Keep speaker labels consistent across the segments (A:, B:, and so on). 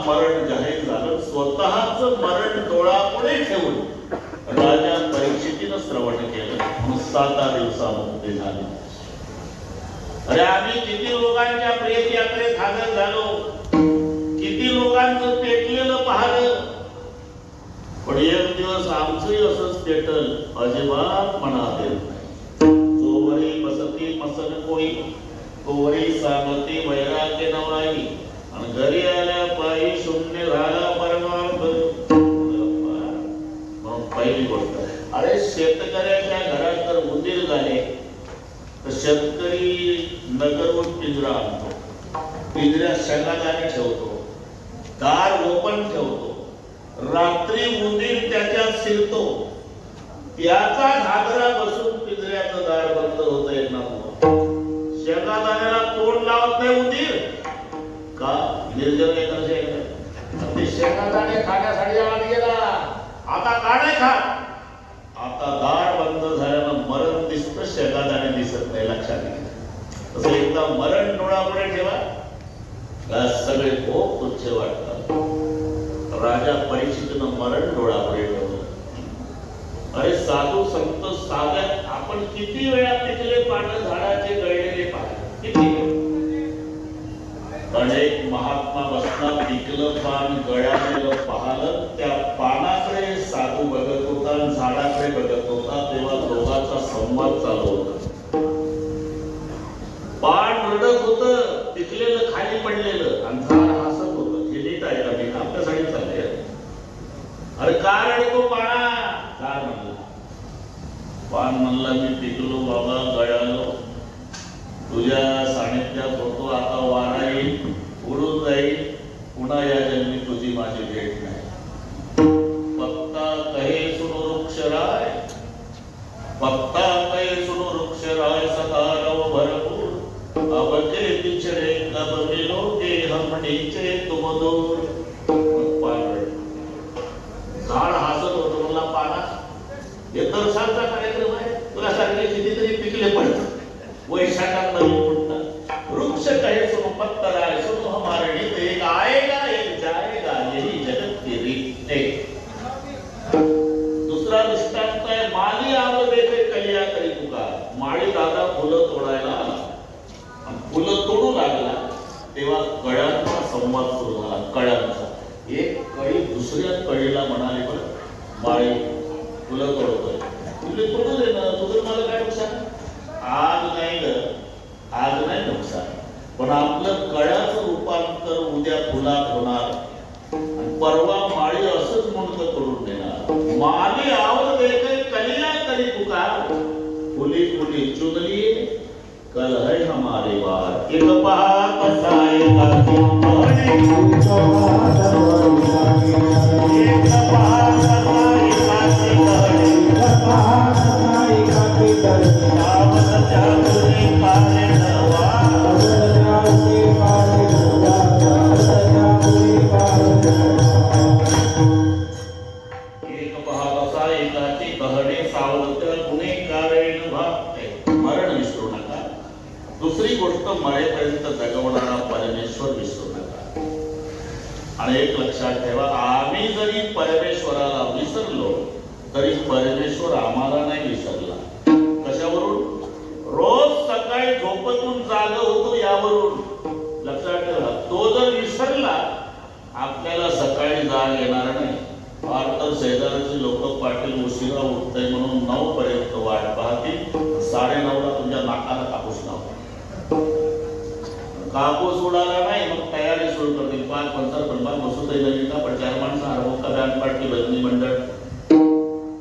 A: मरण जाहीर झालं. स्वतःच मरण डोळ्यापुढे ठेवून राजा परीक्षितीनं श्रवण केलं म्हणून 7 दिवसामध्ये झाले. अरे आम्ही किती लोकांच्या प्रेत यात्रेत हजर झालो, किती लोकांचं पेटलेलं पाहिलं, पण एक दिवस आमचंही असंच पेटल अजिबात मनात येत नाही. जोवरी बसती मसन कोई तोवरी सांगती वैराग्य नवराई, आणि घरी आल्या पायी शून्य झाला परमार्थ. पहिली गोष्ट, अरे शेतकऱ्याच्या घरात जर उंदीर झाले तर शेतकरी नगरहून पिंजरा आणतो, पिंजऱ्यात शेंगादाणे ठेवतो, दार ओपन ठेवतो, रात्री उंदीर त्याच्यात शिरतो, त्याचा घागरा बसून पिंजऱ्याचं दार बंद होत येत नव्हतं. शेंगादाण्याला तोंड लावत नाही उंदीर का? निर्जन एकादशी ते शेंगादाणे खाण्यासाठी आत गेला, आता का नाही खात? आता दार बंद झाल्यानं मरण दिसतं, शेंगादाणे दिसत नाही. लक्षात घ्या. तसं एकदा मरण डोळ्यापुढे ठेवा, सगळे खूप तुच्छ वाटतात. राजा परीक्षितीनं मरण डोळ्यापुढे ठेवलं. अरे साधू संत साध्यात आपण किती वेळा पिकले पान झाडाचे गळलेले पाहिजे, किती? पण एक महात्मा बसला, पिकलं पान गळालेलं पाहिलं, त्या पानाकडे साधू बघत होता आणि झाडाकडे बघत होता. तेव्हा दोघांचा संवाद चालू होता. पान रडत होतं, पिकलेलं खाली पडलेलं, आणि झाड हसत होतं. हे नीट आहे का? मी आपल्यासाठी चाललंय. अरे का रडतो पाना? झाड म्हणला. पान म्हणला, मी पिकलो बाबा, गळालो, तुझ्या सानिध्यात होतो, आता वारा येईल, उडून जाईल, पुन्हा या जन्मी तुझी माझी भेट नाही. पत्ता कहे सुनो वृक्षराय, पत्ता कहे सुनो वृक्षराय, सदा रव भरपूर, अब के बिछड़े कब मिलोगे हम नीचे तुम दूर. झाड हसत होतं. म्हणला पाना, हे तर सांगता कार्यक्रम आहे, तुला सांगले कितीतरी पिकले पडतात, वैशाखात नवीन फुटतात. वृक्ष कहे सुनो पत्तराय, सुनो हमारे रीत, एक आएगा एक जाएगा, यही जगत की रीत. दुसरा दृष्टांत आहे, माली आव देखे कलिया करी पुकार. माळी दादा फुलं तोडायला आला, फुलं तोडू लागला, तेव्हा कळ्यांचा संवाद सुरू झाला. कळ्यांचा एक कळी दुसऱ्या कळीला म्हणाली, बरं माळी फुलं तोडतोय, तुला तोडू दे ना, तुझं मला काय नुकसान? आज नाही ग, आज नाही नुकसान, पण आपलं कळ्याचं रूपांतर उद्या फुलात होणार, परवा माळी असंच म्हणतं करून देणार. माली आव देखे कलिया करी पुकार, फुली फुली चुगली कल है हमारे बार. एक पहा कसा एका चिंपणे, एक पहा कसा एका चिंपणे, सावध जागृती काले नवा, एक पहा कसा एकाची कहणे, सावध गुन्हेगारेण भागते. मरण विसरू नका. दुसरी गोष्ट, मरेपर्यंत जगवणारा परमेश्वर विसरू नका. आणि एक लक्षात ठेवा, आम्ही जरी परमेश्वराला विसरलो तरी परमेश्वर आम्हाला नाही विसरला. कशावरून? रोज सकाळी झोपेतून जागा होतो यावरून. लक्षात ठेवा, तो जर विसरला आपल्याला सकाळी जाग येणार नाही. फार तर शेजारची लोक पाटील उशिरा उठतंय म्हणून 9 पर्यंत वाट पाहतील, 9:30ला तुमच्या नाकाला कापूस लावतात. कापूस उडाला नाही मग तयारी सुरू करतील. 5-5 बसूतही नवीन का पण 4 माणसं हरवू का बँड पार्टी भजनी मंडळ.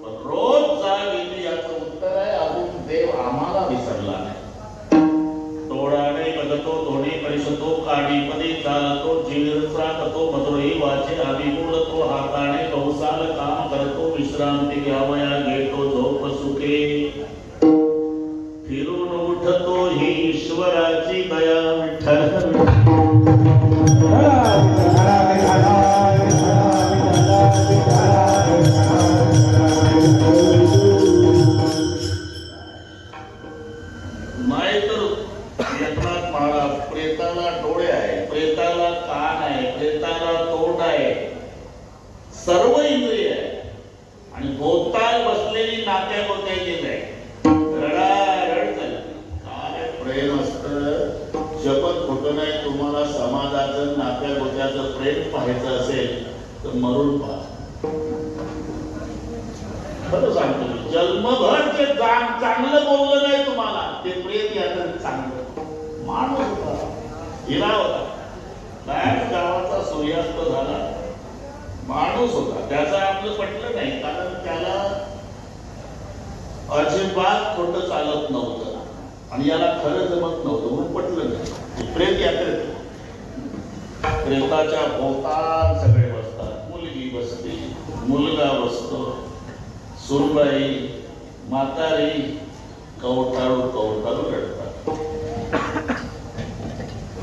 A: पण रोज जाग येते याचं उत्तर आहे, अजून देव आम्हाला विसरला नाही. तोडाने बघतो धोणे परिसतो, काडी पदी चालतो, जीव राखतो, मधुरही वाचे आधी बोलतो, हाताने कौसाल काम करतो, विश्रांती घ्यावया घेतो झोप सुखे, फिरून उठतो ही ईश्वराची दया. विठ्ठल नाहीतर एकनाथ महाराज, प्रेताला डोळे आहे, प्रेताला सर्व इंद्रिय आहे आणि भोवताल बसलेली नात्या गोत्याचीच आहे. रडारड झाली. काय प्रेम असतं. जपत खोटं नाही. तुम्हाला समाजाचं नात्या गोत्याचं प्रेम पाहायचं असेल तर मरून पहा. खरं सांगतो मी, जन्मभर ते चांगलं बोललं नाही तुम्हाला, ते प्रेम याचं चांगलं. माणूस होता, हिरा होता, बाहेर गावाचा सूर्यास्त झाला, माणूस होता. त्याचं आपलं पटलं नाही, कारण त्याला अजिबात खोटं चालत नव्हतं आणि याला खरं जमत नव्हतं, म्हणून पटलं नाही. प्रेत यात्रेत प्रेताच्या भोवताल सगळे बसतात. मुलगी बसते, मुलगा बसतो, सुनबाई, म्हातारी कवटाळू कवटाळू रडतात.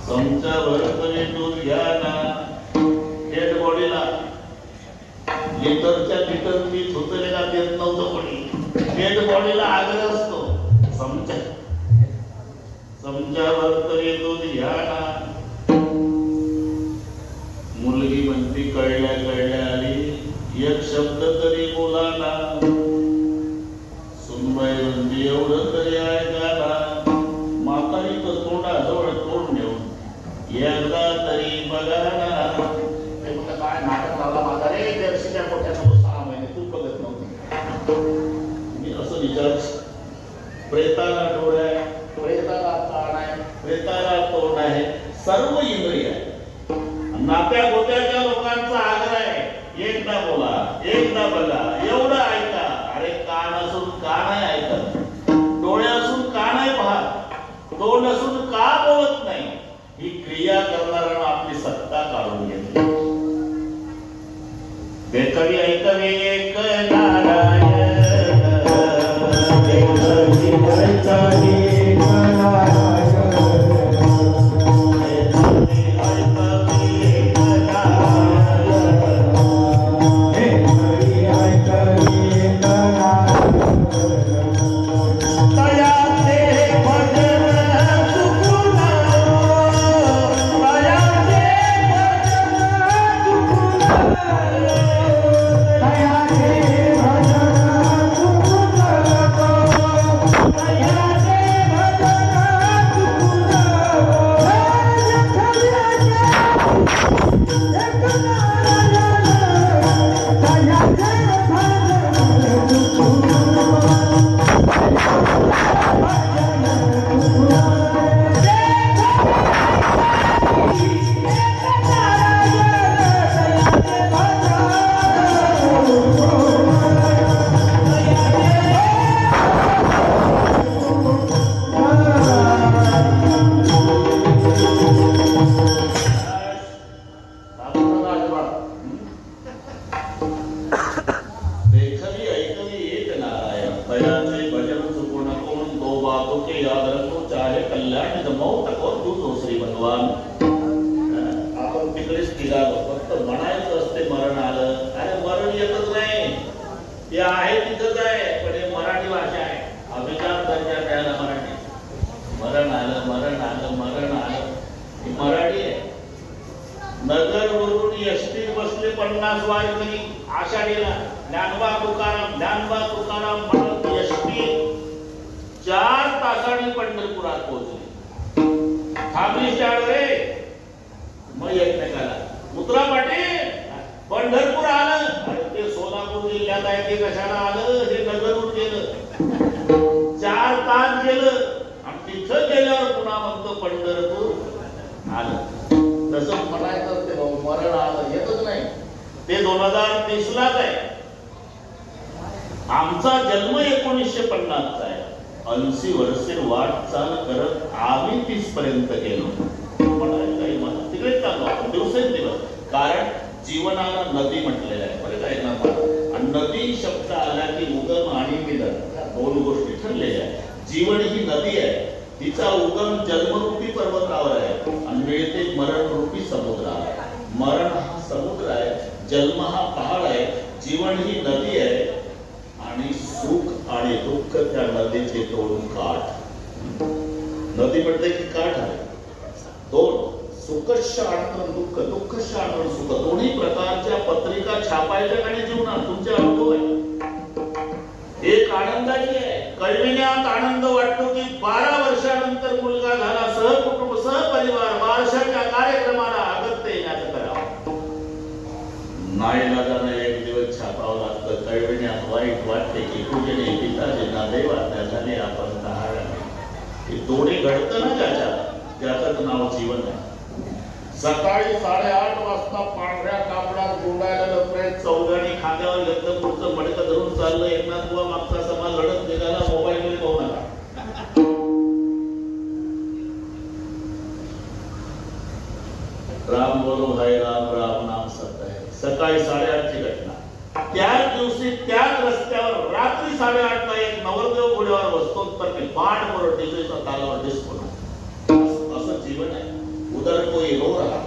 A: चमचाभर तरी दूध घ्या ना. डेड बॉडीला लिटरच्या लिटर मी थुतलेला देत नव्हतं कोणी. डेड बॉडीला आग्रह असतो, चमचाभर तरी दूध घ्या ना. मुलगी म्हणती कळल्या कळल्या आली, एक शब्द तरी बोला ना. सुनबाई म्हणती एवढं तरी ऐका ना. म्हातारी तर तोंडाजवळ तोंड नेऊन एकदा तरी बघा ना. काय नाटक लावला म्हातारे, दर्शीच्या मोठ्यानं 6 महिने तू बघत नव्हती. मी असं विचार. प्रेताला डोळे आहे, प्रेताला कान आहे, प्रेताला तोंड आहे, सर्व इंद्रिय आहे. नात्या गोत्याच्या लोकांचा आग्रह आहे, एकदा बोला, एकदा बघा, एवढं ऐका. अरे कान असून का नाही ऐकत? डोळे असून का नाही पाहत? तोंड असून का बोलत नाही? ही क्रिया करणाऱ्यानं आपली सत्ता काढून घेतली. देखवी ऐकवी एक नारायण, देखवी ऐकवी एक नारायण. आपण तिकडेच निघालो, फक्त म्हणायचं असते मरण आलं. अरे मरण येतच नाही, ते आहे तिथंच आहे, पण हे मराठी भाषा आहे. अभिजात दर्जा द्यायला मराठी. मरण आलं, मरण आलं, मरण आलं, ही मराठी आहे. नगर वरून एसटी बसले 50 वारकरी आषाढीला. ज्ञानोबा तुकाराम म्हणत एसटी 4 तासांनी पंढरपुरात पोहोचली. थांबली स्टँड रे, मग एकमेकाला उतरा पाटील, पंढरपूर आलं. अरे ते सोलापूर जिल्ह्यात आहे, ते कशाला आलं? हे नगरहून गेलं, 4 तास गेलं आणि तिथं गेल्यावर पुन्हा म्हणतो पंढरपूर आलं. तसं म्हणायचं ते मरण आलं येतच नाही. ते 2030लाच आहे. आमचा जन्म 1950चा आहे. 80 वर्षे वाटचाल करत आम्ही 30 पर्यंत गेलो. तिकडेच चाललो आपण दिवसेंदिवस. कारण जीवनाला नदी म्हटलेलं आहे, बरं काय ना. आणि नदी शब्द आला की उगम आणि मिलन, 2 गोष्टी ठरलेल्या आहेत. जीवन ही नदी आहे, तिचा उगम जन्मरूपी पर्वतावर आहे आणि मिळते मरणरूपी समुद्रावर. मरण हा समुद्र आहे, जन्म हा पहाड आहे, जीवन ही नदी आहे आणि सुख आणि दुःख त्या नदीचे 2 काठ. नदी म्हटले की काठ आहे 2, सुखस्य आनंद दुःख, दुःखस्य आनंद सुख, दोन्ही प्रकारच्या पत्रिका छापायच्या आणि जीवनात तुमचे अनुभव आहे. एक आनंदाची आहे, कळविण्यात आनंद वाटतो की 12 वर्षानंतर मुलगा झाला, सहकुटुंब सहपरिवार बारशाच्या कार्यक्रमाला अगत्य येण्याचं करावं. नाईलाजानं एक दिवस छापावं लागतं. कळविण्यात वाईट वाटते की पूजने पिताजींना देवाज्ञा झाली आपण तहारा. हे दोन्ही घडतं ना ज्याचं नाव जीवन आहे. सकाळी 8:30 वाजता पांढऱ्या कापडात गुंडाळलेलं प्रेत चौघांनी खांद्यावर घेतलं, पुढचं मडकं धरून चाललं. एकनाथ बुवा मागचा समाज लढत निघाला. मोबाईल मध्ये पाहू नका. राम बोलो भाई राम, राम नाम सत्य है. सकाळी 8:30 ची घटना. त्याच दिवशी त्याच रस्त्यावर रात्री 8:30 ला एक नवरदेव घोड्यावर बसतो तर मी बाण वर डीजेचा तालावर डिस्को. असं जीवन आहे. उधर कोई रो रहा,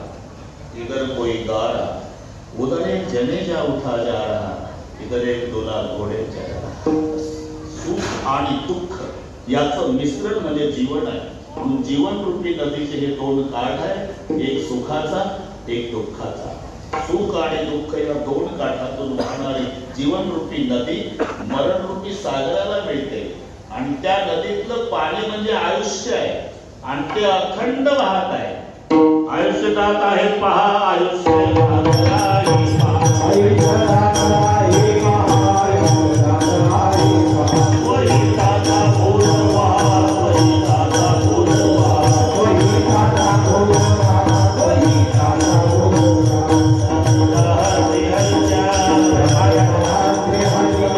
A: इधर कोई गा रहा, उधर एक जनेजा उठा जा रहा, इधर एक दूल्हा घोडे चढ रहा. सुख आणि दुःख याचं मिश्रण म्हणजे जीवन आहे. म्हणून जीवन रूपी नदीचे हे दोन काठ आहेत, एक सुखाचा एक दुःखाचा. सुख आणि दुःख या दोन काठातून वाहणारी जीवन रूपी नदी मरण रूपी सागराला मिळते. आणि त्या नदीतलं पाणी म्हणजे आयुष्य आहे आणि ते अखंड वाहत आहे. आयुष्य दात आहे पहा, आयुष्य दात आहे पहा, आयुष्य दात आहे पहा, आयुष्य दात आहे पहा. वही दाता बोलवा, वही दाता बोलवा, वही दाता बोलवा, वही दाता बोलवा. हरी हरिचा, हरी हरिचा,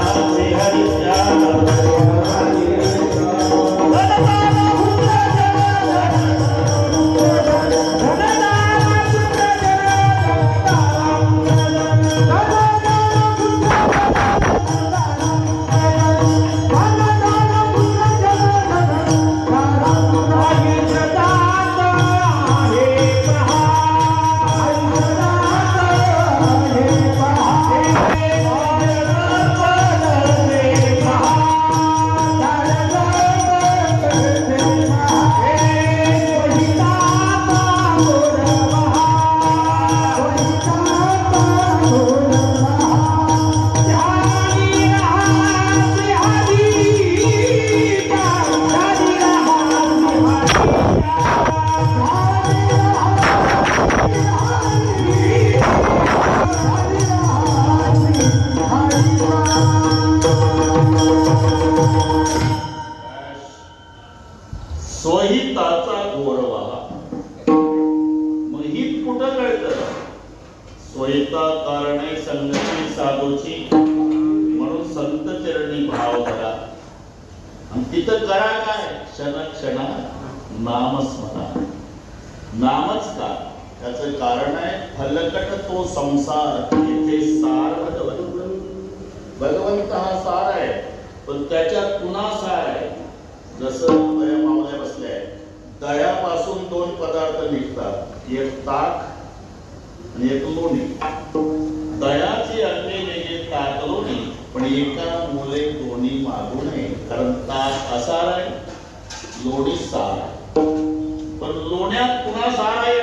A: हरी हरिचा. स्वहिताचा गोरवा. मग हित कुठं कळतं? स्वहिता कारणे संगती साधूची, म्हणून संत चरणी भाव करा. आणि तिथं करा काय? क्षण नामस्मरा. नामच का? त्याचं कारण आहे फलकट तो संसार, इथे सार भगवंत हा सार आहे. पण त्याच्यात पुन्हा सार आहे. जसं दया मावल्या बसल्या, दह्यापासून 2 पदार्थ निघतात, एक ताक आणि एक लोणी. दह्याची अंडे वेगळे, ताक लोणी. पण एका मुले दोन्ही मागू नये, कारण ताक असार आहे, लोणी सार आहे. पण लोण्यात पुन्हा सार आहे.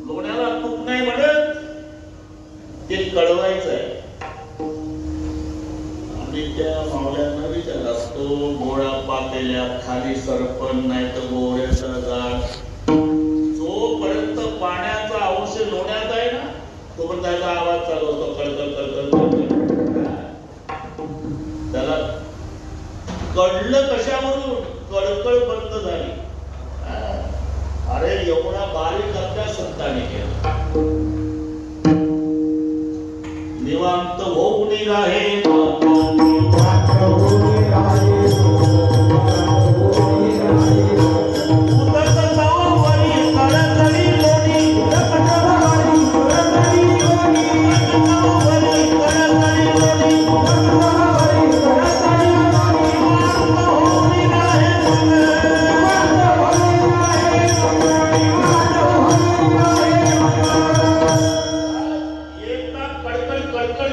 A: लोण्याला तूप नाही म्हणत, ते कळवायचं आहे. त्या मावळ्यांना विचारला, तो गोळा पातेल्या खाली सरपण नाही तर गोळ्याचा जाळ. जोपर्यंत पाण्याचा अंश लोण्यात आहे ना, तोपर्यंत त्याचा आवाज चालू असतो, कळकळ कळकळ. त्याला कळलं कशावरून? कळकळ बंद झाली. अरे एवढा बारीक आपल्या संतांनी केला. निवांत होऊन राहे,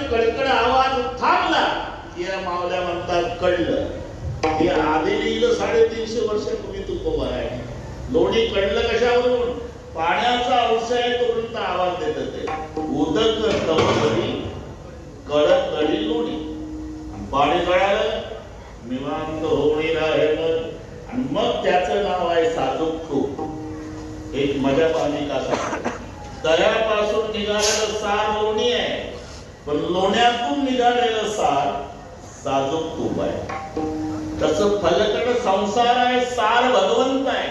A: कडकड आवाज थांबला की या मावल्या म्हणतात कळलं. हे आधी लिहिलं 350 वर्षापूर्वी तुकोबा आहे. कळलं कशावरून? पाण्याचा अंश आहे तोपर्यंत आवाज देत ते उदक तवगडी कडक गडी लोणी. पाणी कळालं निवांत होणी राहिलं आणि मग त्याचं नाव आहे साजूक तूप. एक मजा पाणी का सांगतो. दह्यापासून निघालेलं सार लोणी आहे, पण लोण्यातून निघालेलं सार साजूक तूप आहे. तसं फलकड संसार आहे, सार भगवंत आहे,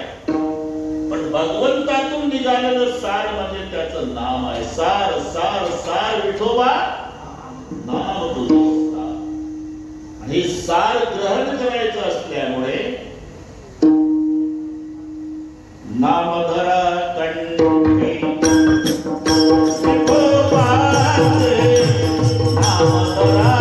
A: पण भगवंतातून निघालेलं सार म्हणजे त्याचं नाम आहे. सार सार सार विठोबा नाम तुझे सार. आणि सार ग्रहण करायचं असल्यामुळे नामधरा कंठे विठोबाचे नामधरा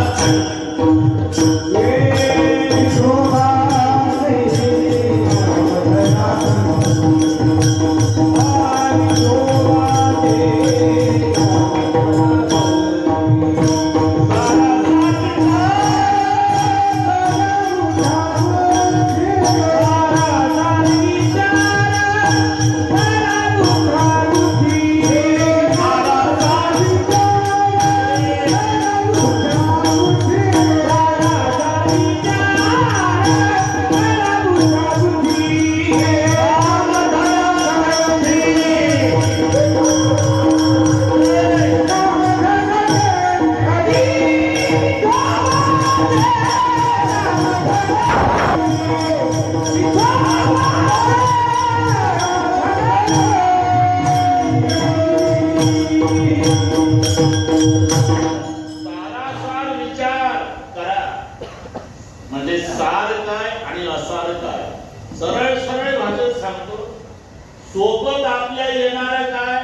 A: सोबत आपल्या येणार काय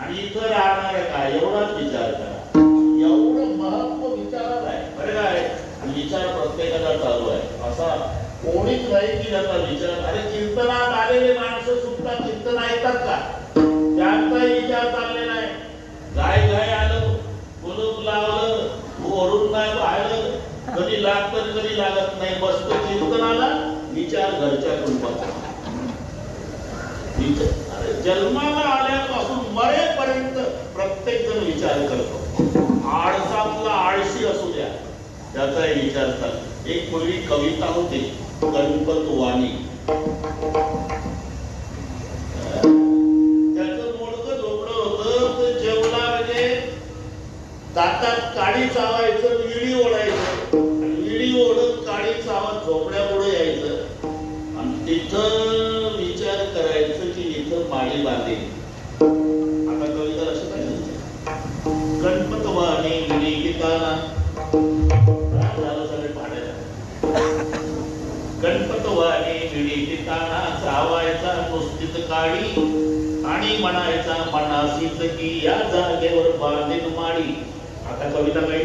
A: आणि इथं राहणार काय एवढाच विचार करा. एवढं महत्व विचारात आहे बरं काय. आणि विचार प्रत्येकाला चालू आहे, असा कोणीच नाही की त्याचा विचार. अरे कीर्तनात आलेले माणसं सुद्धा कीर्तन ऐकतात का? त्यांचाही विचार चाललेला आहे. गाय गाय आलं, कुलूप लावलं, ओढून नाही पाहिलं, कधी लागतं कधी लागत नाही. बसतो कीर्तनाला, विचार घरच्या कुटुंबात. जन्माला आल्यापासून मरेपर्यंत प्रत्येक जण विचार करतो. आळसातला आळशी असू द्या, त्याचाही विचार चालतो. एक पूर्वी कविता होती गणपत वाणी, त्याचं मोडकं झोपडं होतं. तर जेवला म्हणजे दातात काडी चावायचं, विडी ओढायचं, विडी ओढत काडी चावत झोपड्या पुढे यायचं आणि तिथं विचार करायचं की इथं माळी बांधेल. आता कविता लक्षात आहे. गणपत वाणी विडी गीताना झालं सगळे पाडायला. गणपत वाणी विडी गीताना चावायचा नुसतीत काडी आणि म्हणायचा मनासीच की या जागेवर बांधेल माळी. आता कविता काही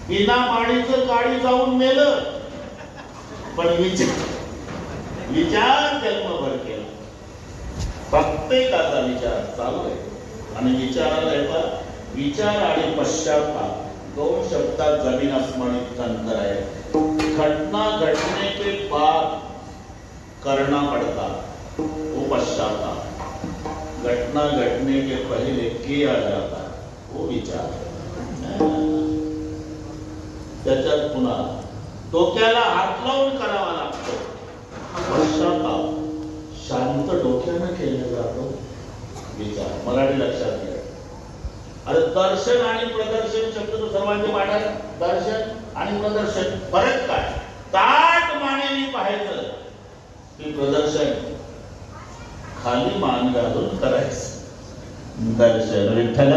A: बिना माळीचं काडी जाऊन मेलं, पण विचार जन्मभर केला. प्रत्येकाचा विचार चालू आहे. आणि विचाराला येतात विचार आणि पश्चाताप, दोन शब्दात जमीन आसमान इतका अंतर आहे. घटना घटने के बाद करना पड़ता वो पश्चाताप, घटना घटने के पहले किया जाता वो विचार. त्याच्यात पुन्हा डोक्याला हात लावून करावा लागतो. पश्चाताप शांत डोक्यानं केला जातो विचार. मराठी लक्षात घ्या. अरे दर्शन आणि प्रदर्शन शब्द तो सर्वांचे पाठात. दर्शन आणि प्रदर्शन फरक काय? ताट मानेने पाहायचं की प्रदर्शन खाली मान घालून करायचं दर्शन. विठ्ठल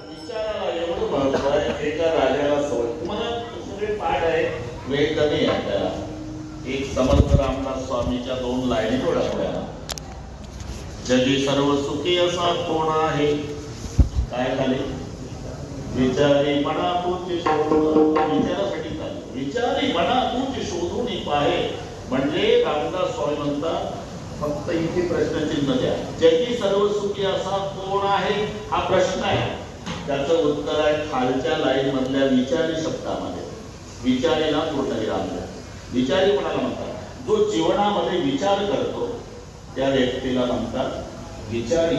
A: विचाराला एवढं महत्व आहे. एका राजाला सवय, तुम्हाला सगळे पाठ आहे, वेळ कमी आहे त्याला. एक समर्थ रामदास स्वामीच्या 2 लाईनी ओळखल्या. जगी सर्व सुखी असा कोण आहे, काय खाली विचारी मना तूच शोधून. विचारासाठी चालू, विचारी मना तूच शोधून पाहे. म्हणजे रामदास स्वामी म्हणतात फक्त इथे प्रश्नचिन्ह द्या. जगी सर्व सुखी असा कोण आहे हा प्रश्न आहे. त्याचं उत्तर आहे खालच्या लाईन मधल्या विचारी शब्दामध्ये. विचारीला पूर्णविराम द्या. विचारी कोणाला म्हणतात? जो जीवनामध्ये विचार करतो त्या व्यक्तीला म्हणतात विचारी.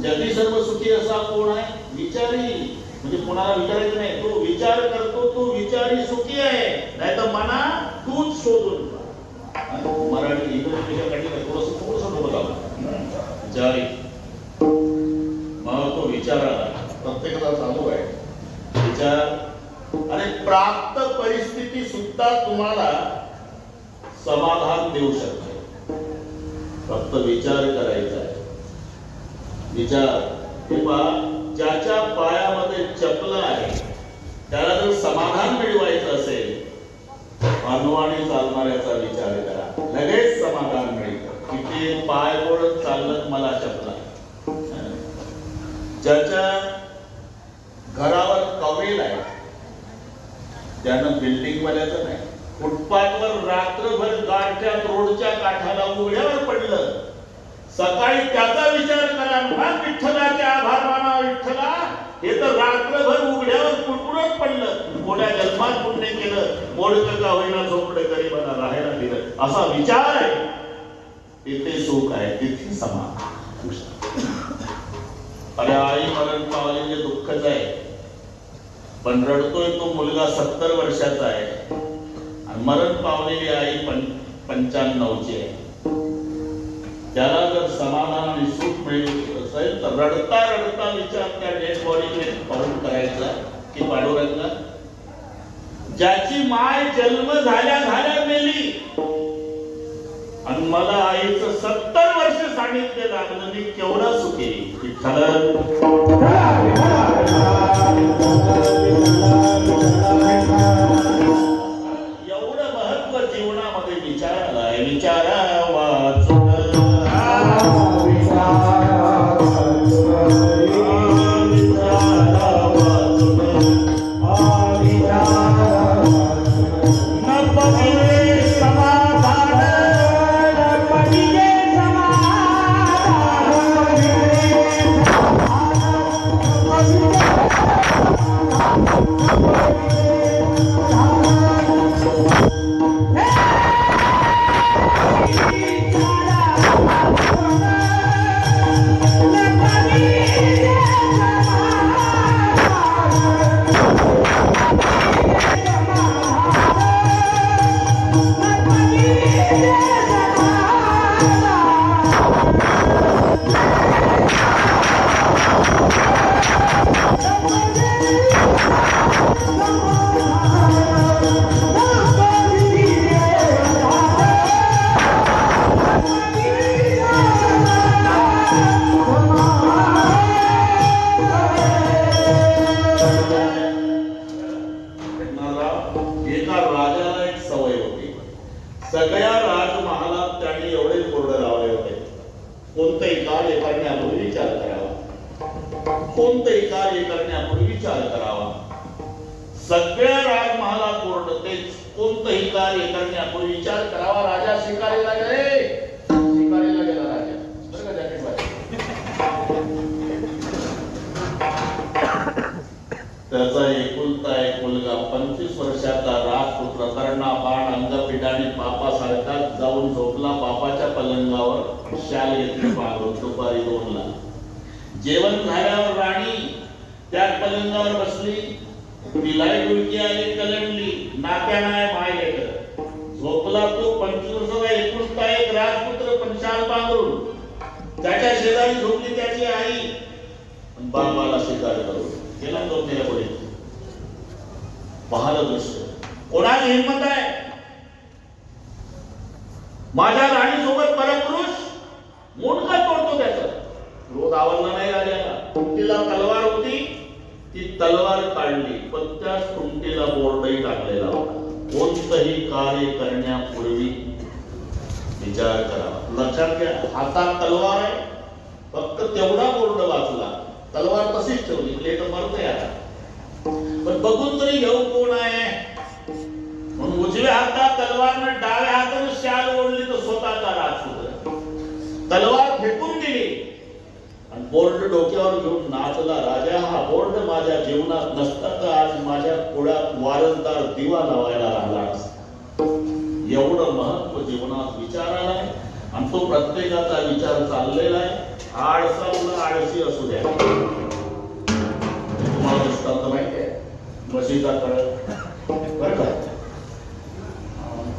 A: जगी सर्व सुखी असा कोण आहे? विचारी. म्हणजे कोणाला विचारायचं नाही, तो विचार करतो तो विचारी सुखी आहे. नाही तर मना तूच शोधून मराठी इंग्रजी थोडस बघावं. विचारी मग तो विचाराला प्रत्येकाला चालू आहे विचार. आणि प्राप्त परिस्थिती सुद्धा तुम्हाला समाधान देऊ शकते. फक्त विचार करायचा आहे. विचार किंवा ज्याच्या पायामध्ये चपल आहे त्याला जर समाधान मिळवायचं असेल अनुवाणी चालणाऱ्याचा विचार करा, लगेच समाधान मिळतं. किती पाय ओढत चाललं मला चपला. ज्याच्या घरावर कवेल आहे त्यानं बिल्डिंग वाल्याचं नाही, फुटपाथवर रात्रभर गाडच्या रोडच्या काठाला उघड्यावर पडलं, सकाळी त्याचा विचार करा. मग विठ्ठलाचे आभार माना. विठ्ठला हे तर रात्रभर उघड्यावर कुडकुडत पडलं, मोठ्या जन्मात पुण्य केलं, मोडकं का होईना झोपडे गरीबाला राहायला दिलं, असा विचार आहे. तिथे सुख आहे, तिथे समाधान. अरे आई मरण पावलेले दुःखच आहे, पण रडतोय तो मुलगा 70 वर्षाचा आहे आणि मरण पावलेली आई 95ची आहे. त्याला जर समाधान आणि सुख मिळत असेल तर रडता रडता विचार त्या डेड बॉडीकडे पाहून करायचा की पांडुरंग, ज्याची माय जन्म झाल्या झाल्या मेली आणि मला आईचं 70 वर्ष सांगितले लागलं, मी केवढा सुखी. एवढं महत्व जीवनामध्ये विचारायला आहे. विचारा वाचून सगळ्या राजमहालात त्यांनी एवढे बोर्ड लावले होते, कोणतेही कार्य करण्यापूर्वी विचार करावा, कोणतेही कार्य करण्यापूर्वी विचार करावा. सगळ्या राजमहालात बोर्ड तेच, कोणतेही कार्य करण्यापूर्वी विचार करावा. राजा शिकारीला गेले, शिकारीला गेला राजा, बरं का जॅकेट बाहेर. त्याचा एकुलता एक मुलगा 25 वर्षाचा राजपुत्र कर्णाबाण अंगपिठाने बापासारखा जाऊन झोपला बापाच्या पलंगावर. शाल घेतली पांघरून दुपारी 2ला. जेवण झाल्यावर राणी त्या पलंगावर बसली, तिलाही डुलकी आली, कलंडली, नात्यानं आहे माय लेकर. झोपला तो 25 वर्षाचा एकुलता एक राजपुत्र पण शाल पांघरून. त्याच्या शेजारी झोपली त्याची आई, बापाला शिकार करून गेला झोपलेल्या पुढे. पाहिलं दृश्य, कोणाची हिंमत आहे? माझ्या राणी सोबत परपुरुष मोडका तोडतो त्याचा. रोज आवडला नाही राजाला. तुमटीला तलवार होती, ती तलवार काढली, पण त्या तुमटीला बोर्डही टाकलेला होता. कोणतंही कार्य करण्यापूर्वी विचार करावा. लक्षात घ्या, हातात तलवार आहे, फक्त तेवढा बोर्ड वाचला, तलवार तशीच ठेवली, लेट मरतोय आता. पण बघून तरी घेऊ कोण आहे म्हणून उजव्या हातात तलवारनं डाव्या हातानं शाल ओढली तर स्वतःचा राजपुत्र. तलवार फेकून दिली आणि बोर्ड डोक्यावर घेऊन नाचला राजा, हा बोर्ड माझ्या जीवनात नसता तर आज माझ्या पोळ्यात वारसदार दिवा लावायला लागला असता. एवढं महत्व जीवनात विचाराला आहे आणि तो प्रत्येकाचा विचार चाललेला आहे. आळसा मुलं आळशी असू द्या. तुम्हाला दृष्टांत माहिती आहे म्हशीचा कळप बरं का,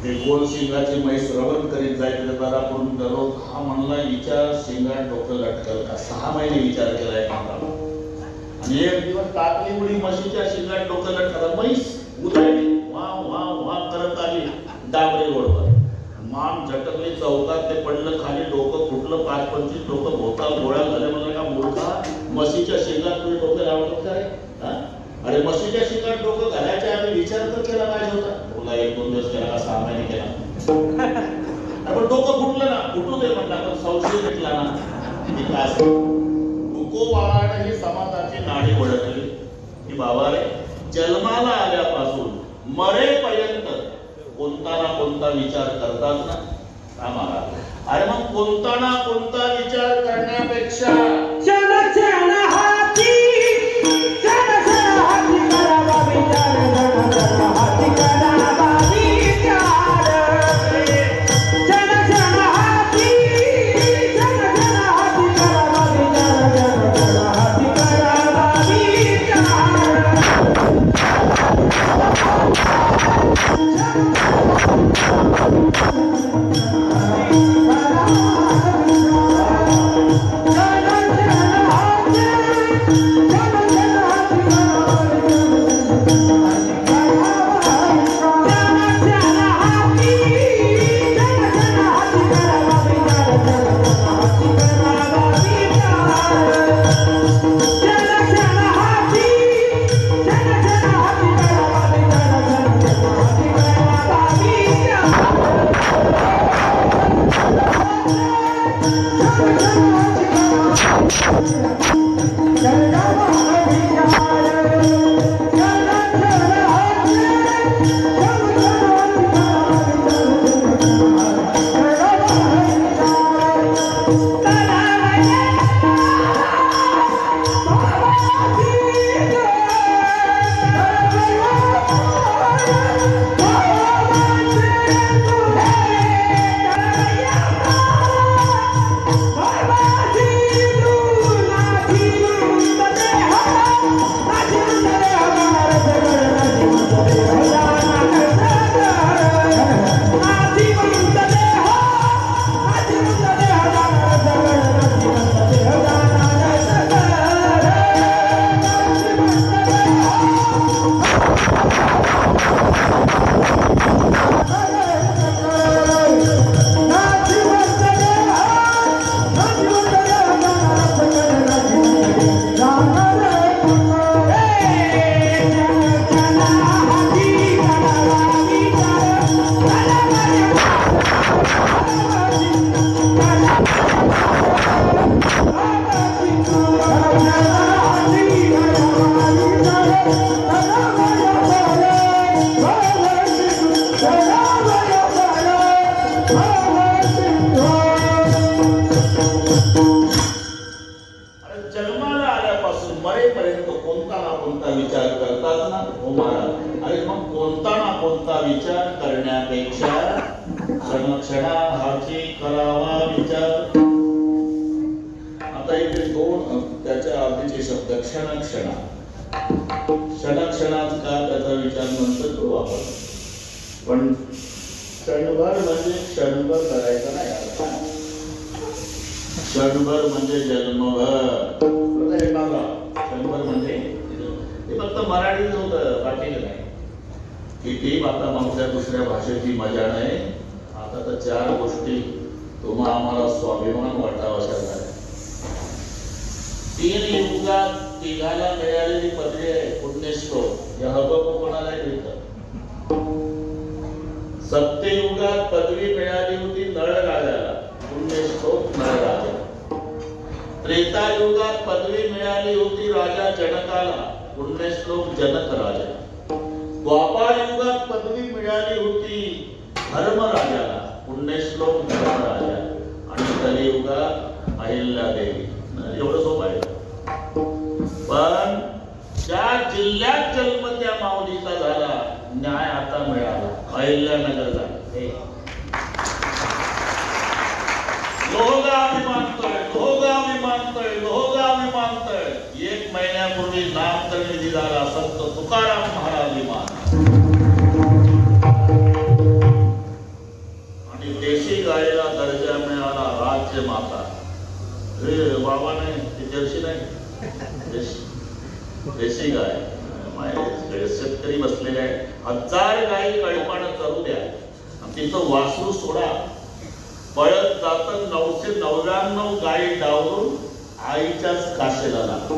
A: ते गोल शिंगाची म्हैस रवण करीत जायचं दाराकडून दररोज. हा म्हणला विचार शिंगात डोकं लटकल का. 6 महिने विचार केलाय माताला आणि एक दिवस टाकली उडी म्हशीच्या शिंगात डोकं लटकला. म्हैस उतरली, वाव वाव वाव करत आली डाबरे रोडवर. मान झटकली, चौकात ते पडलं खाली, डोकं फुटलं. 5-25 लोक भोवताल गोळ्या झाले. म्हणलं का मूर्खा, म्हशीच्या शिंगात तुम्ही डोकं लावलं काय? अरे म्हशीच्या शिंगात डोकं घालायच्या आधी विचार तर केला पाहिजे होता. तुला 1-2 दिवस केला का 6 महिने केला. आपण डोकं फुटलं ना, फुटू दे म्हणला, पण संशय भेटला ना विकास. तुकोबाराने ही समाजाची नाडी ओळखली की बाबा रे, जन्माला आल्यापासून मरेपर्यंत कोणता ना कोणता विचार करतात ना आम्हाला. अरे मग कोणता ना कोणता विचार करण्यापेक्षा क्षणाहाची करावा विचार. आता इथे 2 त्याच्या आधीचे शब्द क्षणक्षणा. क्षणात का त्याचा विचार नंतर करू आपण, पण क्षणभर म्हणजे क्षणभर करायचं नाही. क्षणभर म्हणजे जन्मभर. क्षणभर म्हणजे ते फक्त मराठीच होतं, बाकी नाही. किती आता मागच्या दुसऱ्या भाषेची मजा नाही. आता तर 4 गोष्टी तुम्हा आम्हाला स्वाभिमान वाटावाशा झाल्या. 3 युगात तिघाला मिळालेली पदवी आहे पुण्यश्लोक. या हबक कोणाला मिळतं. सत्ययुगात पदवी मिळाली होती नळराजाला, पुण्यश्लोक नळराजा. त्रेतायुगात पदवी मिळाली होती राजा जनकाला, पुण्यश्लोक जनक राजा. द्वापार युगात पदवी मिळाली होती धर्मराजाला, पुण्यश्लोक धर्मराजा. आणि कलियुगात अहिल्यादेवी. एवढं सोपं आहे. पण ज्या जिल्ह्यात जन्म त्या माऊलीचा झाला, न्याय आता मिळाला. अहिल्यानगरला लोहगाव विमानतळ, लोहगाव विमानतळ, लोहगाव विमानतळ. 1 महिन्यापूर्वी नामकरण झाला संत तुकाराम महाराज विमान. आणि देशी गायला दर्जा मिळाला राज्यमाता. बाबा नाही, ती जर्सी नाही, देशी गाय. शेतकरी बसलेले आहे. 1000 गायी कळपानं चरू द्या, तिथं वासरू सोडा. पळत जात 999 गायी डावरून आईच्याच काशेला लागला.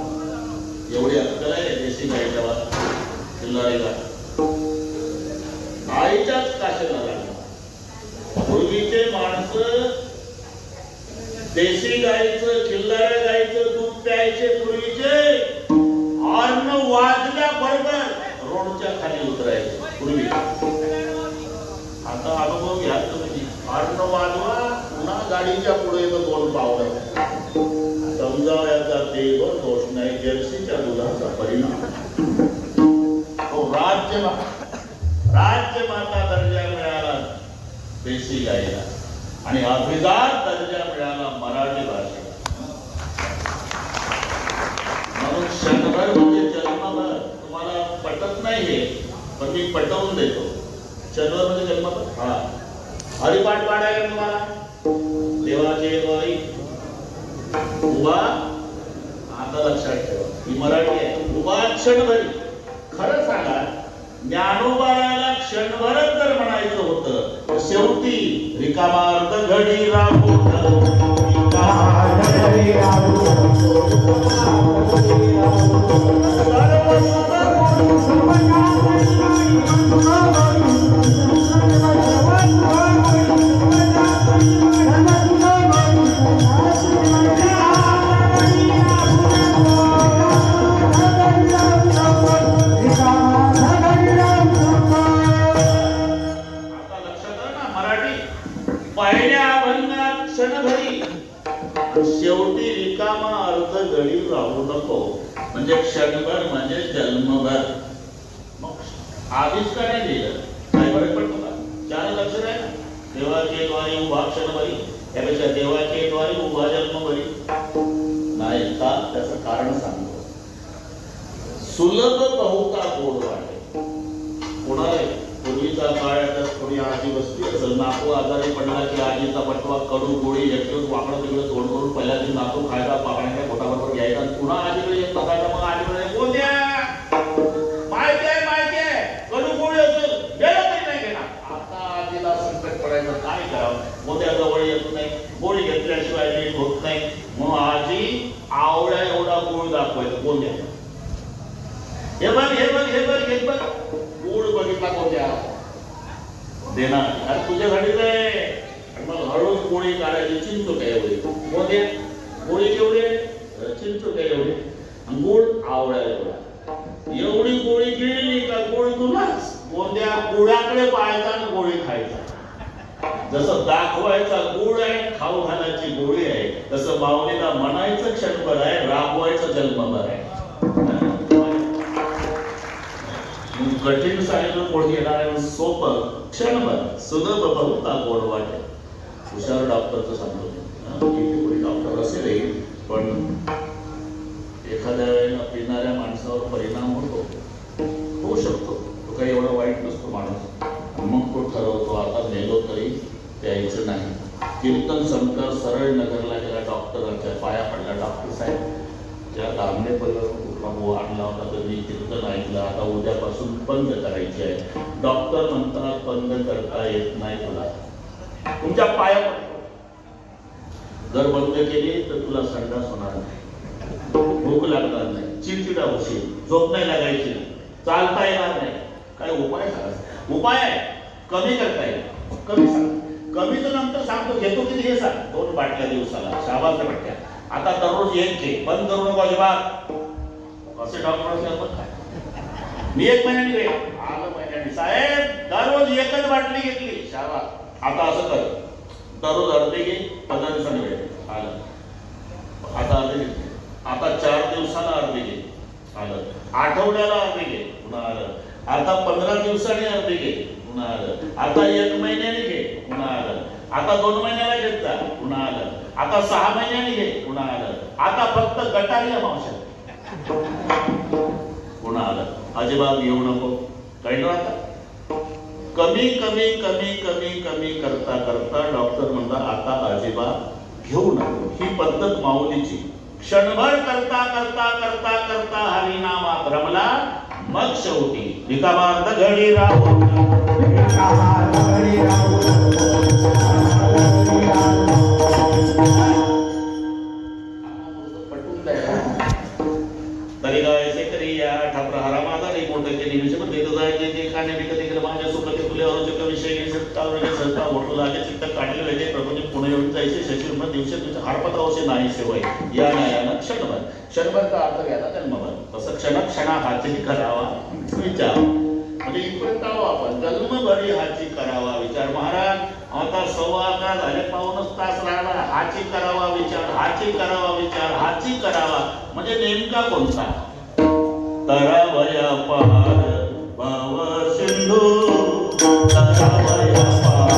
A: एवढी अक्कल आहे देशी गायीच्या किल्लारीला. आईच्याच काशेला लागला. पूर्वीचे माणसं देशी गायीचं, किल्लाऱ्या गायीचं दूध प्यायचे. पूर्वीचे हॉर्न वाजल्याबरोबर रोडच्या खाली उतरायचे पूर्वी. आता अनुभव घ्या तुम्ही. हॉर्न वाजवा, पुन्हा गाडीच्या पुढे 2 पावलं. समजावयाचा देव दोष नाही, जर्सीच्या दुधाचा परिणाम. तो राज्यमाता दर्जा मिळाला देशी गायीला आणि अभिजात दर्जा मिळाला मराठी भाषेला. म्हणून क्षणभर म्हणजे जन्मभर. तुम्हाला पटत नाही हे, पण मी पटवून देतो. क्षणभर म्हणजे जन्मभर. हा, हरिपाठ पाठायला तुम्हाला. देवाचे द्वारी उभा. आता लक्षात ठेवा, ही मराठी आहे. उभा क्षणभरी. खरं सांगा, ज्ञानोबाला क्षणभरच जर म्हणायचं होतं, शेवटी रिकामा अर्ध घडी राबो. शेवटी रिकामा अर्ध घडी राहू नको. म्हणजे क्षणभर म्हणजे जन्मभर. आधीच का नाही दिलं, काय फरक पडतो का? 4 लक्षण आहे ना. देवाचे द्वारी उभा क्षणभरी, त्यापेक्षा देवाचे द्वारी उभा जन्मभरी नाही का? त्याचं कारण सांगतो. सुलभ बहुता गोड वाटे. कोणाला पूर्वीचा काळात थोडी आजी बसली असेल, नातू आजारी पडला की आजीचा पटवा कडू गोळी एकच वाकडं तिकडं तोंड करून पहिल्या दिवशी नातू खायला पाकण्याच्या पोटाबरोबर घ्यायचा. पुन्हा आजीकडे येत बघायचा. मग आजीकडे बोलत्या माहिती आहे कडू गोळी असेल गेलं तरी नाही घेणार. आता आजीला संकट पडायचं, काय करावं? मोद्या जवळ येत नाही, गोळी घेतल्याशिवाय नीट होत नाही. मग आजी आवळ्या एवढा गोळ दाखवायचं. बोलत्या हे बघ गोळ बघितला कोणत्या देणार. अरे तुझ्यासाठीच आहे. मग हळूच गोळी काढायची. चिंचोट्या एवढी मोदे गोळी केवढी आहे, चिंचोट्या एवढी. गोळ आवळ्या एवढा. एवढी गोळी गिळली का गोळी तुलाच. मोद्या गुळाकडे पाहायचा आणि गोळी खायचा. जसं दाखवायचा गुळ आहे, खाऊ घालायची गोळी आहे, तसं माऊलीला म्हणायचं क्षणभर आहे, राबवायचं जन्मभर आहे. कठीण सांगितलं कोणी येणार आहे, सोपं क्षणभर. सुलभ बहुता गोड वाटे. हुशार डॉक्टरचं सांगतो. किती कोणी डॉक्टर असेल, पण एखाद्या वेळेला पिणाऱ्या माणसावर परिणाम होऊ शकतो. तो काही एवढा वाईट नसतो माणूस. मग तो ठरवतो आता मेलो तरी प्यायचं नाही. कीर्तन संकर सरळ नगरला गेला, डॉक्टरांच्या पाया पडला. डॉक्टर साहेब, ज्या दामने आणला होता तर मी कीर्तन ऐकलं, आता उद्यापासून बंद करायची आहे. डॉक्टर म्हणतात बंद करता येत नाही तुला, तुमच्या पाया पडतो. जर बंद केली तर तुला संडास होणार नाही, भूक लागणार नाही, चिडचिडा होशील, झोप नाही लागायची, चालता येणार नाही. काय उपाय सांगा? उपाय आहे, कमी करता येईल. कमी सांग. कमी तर नंतर सांगतो, घेतो किती हे सांग. 2 बाटल्या दिवसाला, शाबासच्या बाटल्या. आता दररोज 1 घे, बंद करू नको अजिबात. असे डॉक्टर मी 1 महिन्याने घे, आलं महिन्याने. साहेब दररोज 1च बाटली घेतली, शाबास. आता असं कर, दररोज अर्धे घे, 15 दिवसांनी वेळ आलं. आता अर्धे घेतले. आता 4 दिवसाला अर्धे घे आलं, आठवड्याला अर्धे घे पुन्हा आलं, आता 15 दिवसांनी अर्धे घे पुन्हा आलं, आता 1 महिन्याने घे पुन्हा आलं, आता 2 महिन्याला घेत जा पुन्हा आलं, आता 6 महिन्याने घे पुन्हा आलं, आता फक्त गटारी अमावस्या पुन्हा आलं. अजिबात घेऊ नको. कळलं आता? कमी कमी कमी कमी कमी करता करता डॉक्टर म्हणतात आता अजिबात घेऊ नको. ही पद्धत माऊलीची. क्षणभर करता करता करता करता हरिनामात रमला, मग शेवटी रिकामार्थ घडी राहू तरी गायचे करी या ठाकर हरा माझा नाही कोणतं केली विषय पण देत जायचे ते खाणे मी कधी केलं माझ्या सुख ते तुले अरोचक विषय घे सत्तावर सरता ओठू लागे चित्त काढले वेगळे प्रभूजी पुणे येऊन जायचे शशीर्म दिवशी तुझ्या हारपता असे नाही सेवय या नायानं क्षणभर. क्षणभर का अर्थ घ्यायला जन्मभर. तसं क्षणा हाची करावा विचार. म्हणजे इथपर्यंत आलो आपण. जन्मभरी हाची करावा विचार. महाराज आता 11:15 झाले, 1.25 तास राहिला. हाची करावा विचार, हाची करावा विचार, हाची करावा म्हणजे नेमका कोणता? तरावया पार भव सिंधू, तरावया पार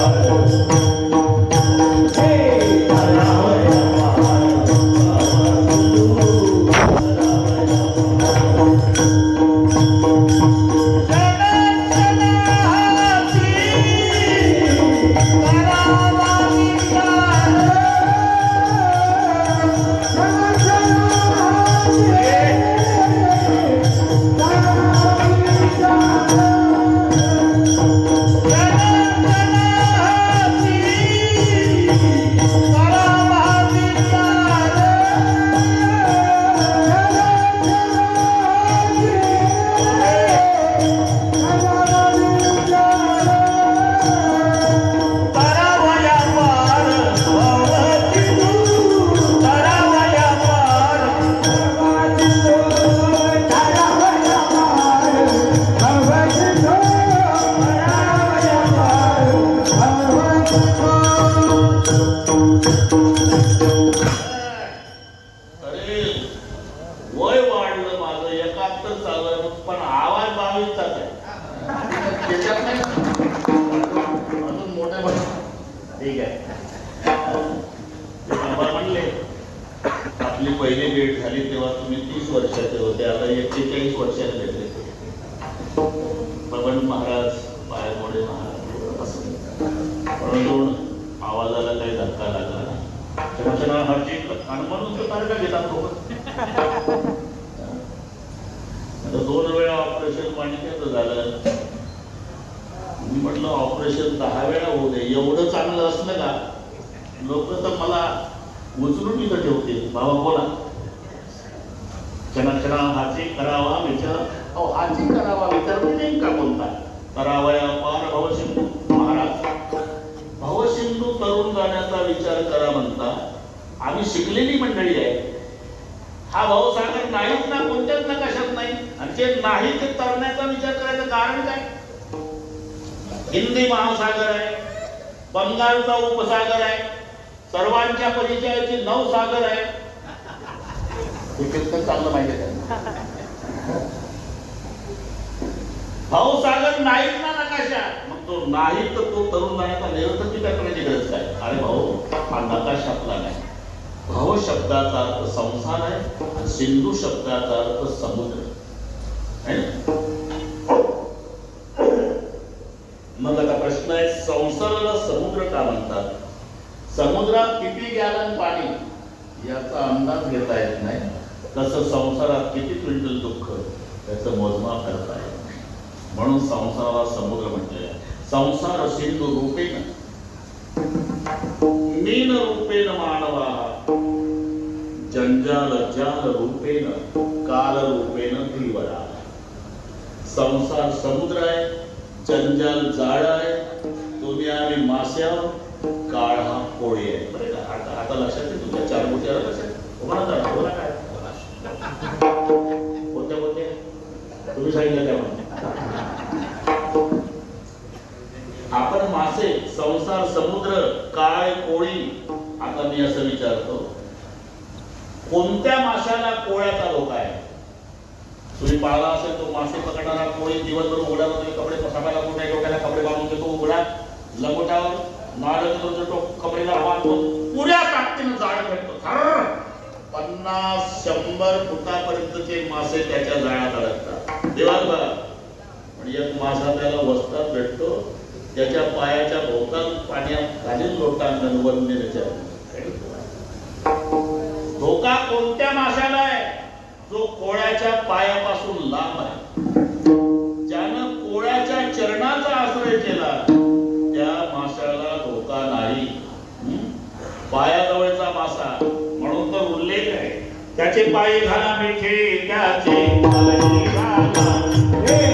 A: पहिली भेट झाली तेव्हा तुम्ही 30 वर्षाचे होते, आता 41 वर्षाने भेटले. बबन महाराज, पायमोडे महाराज असं. परंतु आवाजाला काही धक्का लागला ना, हरची आणि म्हणून तो तारखा घेतात लोक. आता 2 वेळा ऑपरेशन मांडण्याचं झालं. मी म्हटलं ऑपरेशन 10 वेळा होऊ दे, एवढं चांगलं असलं का लोक तर मला उचलून इथं ठेवते. बाबा बोला. क्षणा हाची करावा विचार. अहो हाची करावा विचार म्हणजे नेमका कोणता? करावया पार भवसिंधू. महाराज भवसिंधू तरुण जाण्याचा विचार करा म्हणता. आम्ही शिकलेली मंडळी आहे. हा भवसागर नाहीच ना, कोणत्याच नकाशात नाही. आणि जे नाही ते तरण्याचा विचार करायचं कारण काय? हिंदी महासागर आहे, बंगालचा उपसागर आहे, सर्वांच्या परिचयाची 9 सागर आहे. हे किती चांगलं माहिती आहे. भाऊसागर नाहीच ना नकाशात. मग तो नाही तर तो तरुण जाण्याचा निरर्थक विचार करण्याची गरज काय? अरे भाऊ, हा नकाशातला नाही. भाव शब्दाचा अर्थ संसार आहे आणि सिंधू शब्दाचा अर्थ समुद्र आहे. मग आता प्रश्न आहे, संसाराला समुद्र का म्हणतात? समुद्रात किती गॅलन पाणी याचा अंदाज घेता येत नाही, तसं संसारात किती क्विंटल दुःख त्याचं मोजमाप करता येत नाही. म्हणून संसाराला समुद्र म्हटले आहे. संसार सिंधू रूपेण मीन रूपेण मानवा, जंजाल जाल रूपेण काल रूपेण धीवरा. संसार समुद्र आहे, जंजाल जाळ आहे, तुम्ही आम्ही माश्या, काळ हा कोळी आहे. बरं का? आता लक्षात आहे तुमच्या 4 गोष्टी आल्या लक्षात. बोला काय कोणत्या तुम्ही सांगितलं त्या म्हणून. आपण मासे, संसार समुद्र, काळ कोळी. आता मी असं विचारतो, कोणत्या माशाला कोळ्याचा धोका आहे? तुम्ही पाहिला असेल तो मासे पकडणारा कोळी दिवसभर उघड्यावर कपडे पसायला कुठे डोक्याला कपडे बांधून घेतो उघडा लंगोटावर नारळ तो कपडेला बांधतो पुऱ्या ताकदीनं जाळ फेकतो 50-100 फुटापर्यंतचे मासे त्याच्या जाळ्यात अडकतात देवाला बघा. म्हणजे एक मासा त्याला वस्तात भेटतो त्याच्या पायाच्या भोवताल पाण्यात खाली लोटांना वंदनेच्या धोका कोणत्या माशाला आहे? जो कोळ्याच्या पायापासून लांब आहे. ज्यानं कोळ्याच्या चरणाचा आश्रय केला त्या माशाला धोका नाही. पायाजवळचा मासा म्हणून तर उल्लेख आहे त्याचे पाय घाला मिठे त्याचे पाय घाला हे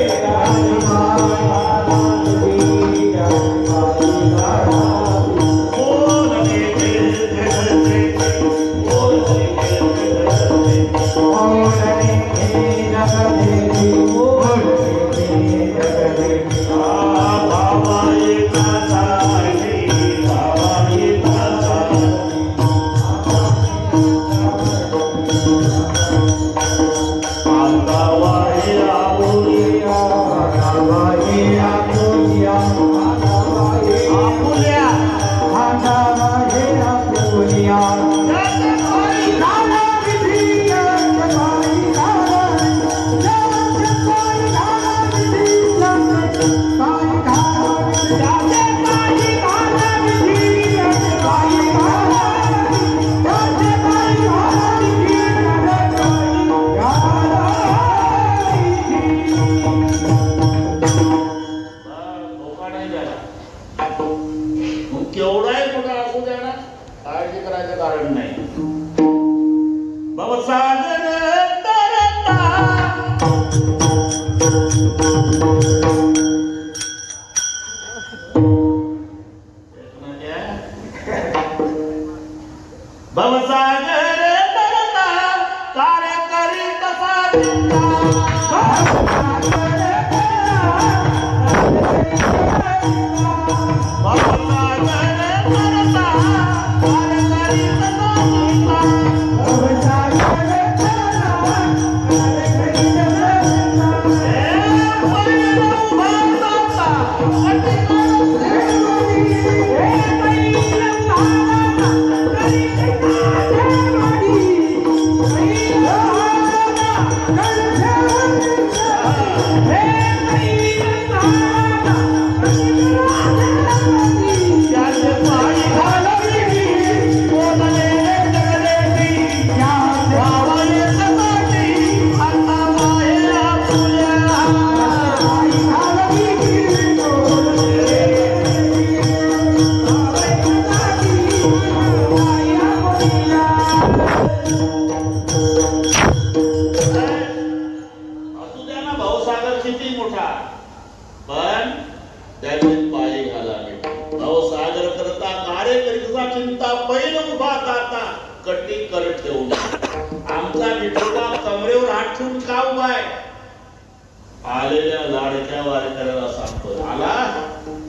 A: आलेल्या लाडक्या वारकऱ्याला सांगतो आला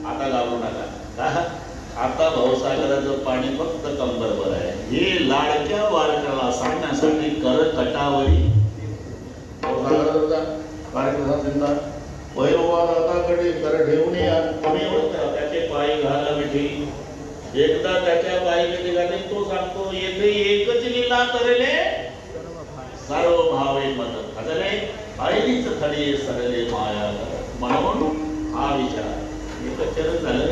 A: आता घाबरू नका आता भाऊसागराचं पाणी फक्त कंबरभर आहे. हे लाडक्या वारकऱ्याला सांगण्यासाठी कर कटावरी पैरवादाकडे कर ठेवून या तुम्ही एवढं त्याचे पायी घाला मिठी एकदा त्याच्या पायी मिठी घाली तो सांगतो येथे एकच लीला तरले सर्व भावे मदत खदले आईच खडी सरले माया म्हणून हा विचार एक चरण झालं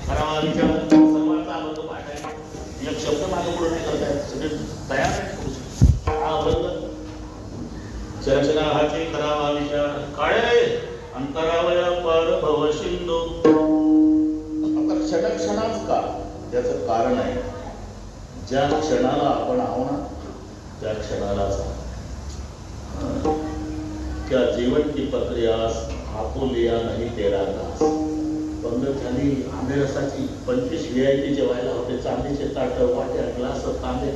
A: करावा विचार सर्वांचा आनंद पाठाय एक शब्द मागे पुढे नाही करताय सगळे तयार आहेत हा वर्ग चरचनाहाचे करावा विचार काळे अंतरावया पार भव सिंधू आता क्षणक्षणाच का त्याचं कारण आहे ज्या क्षणाला आपण आहो ना त्या क्षणालाच क्या जीवन की प्रक्रियास हाथों लिया नहीं तेरा दास पंगत झाली आंबेरसाची 25 VIP जेवायला होते चांदीचे ताट वाट्या ग्लास तांबे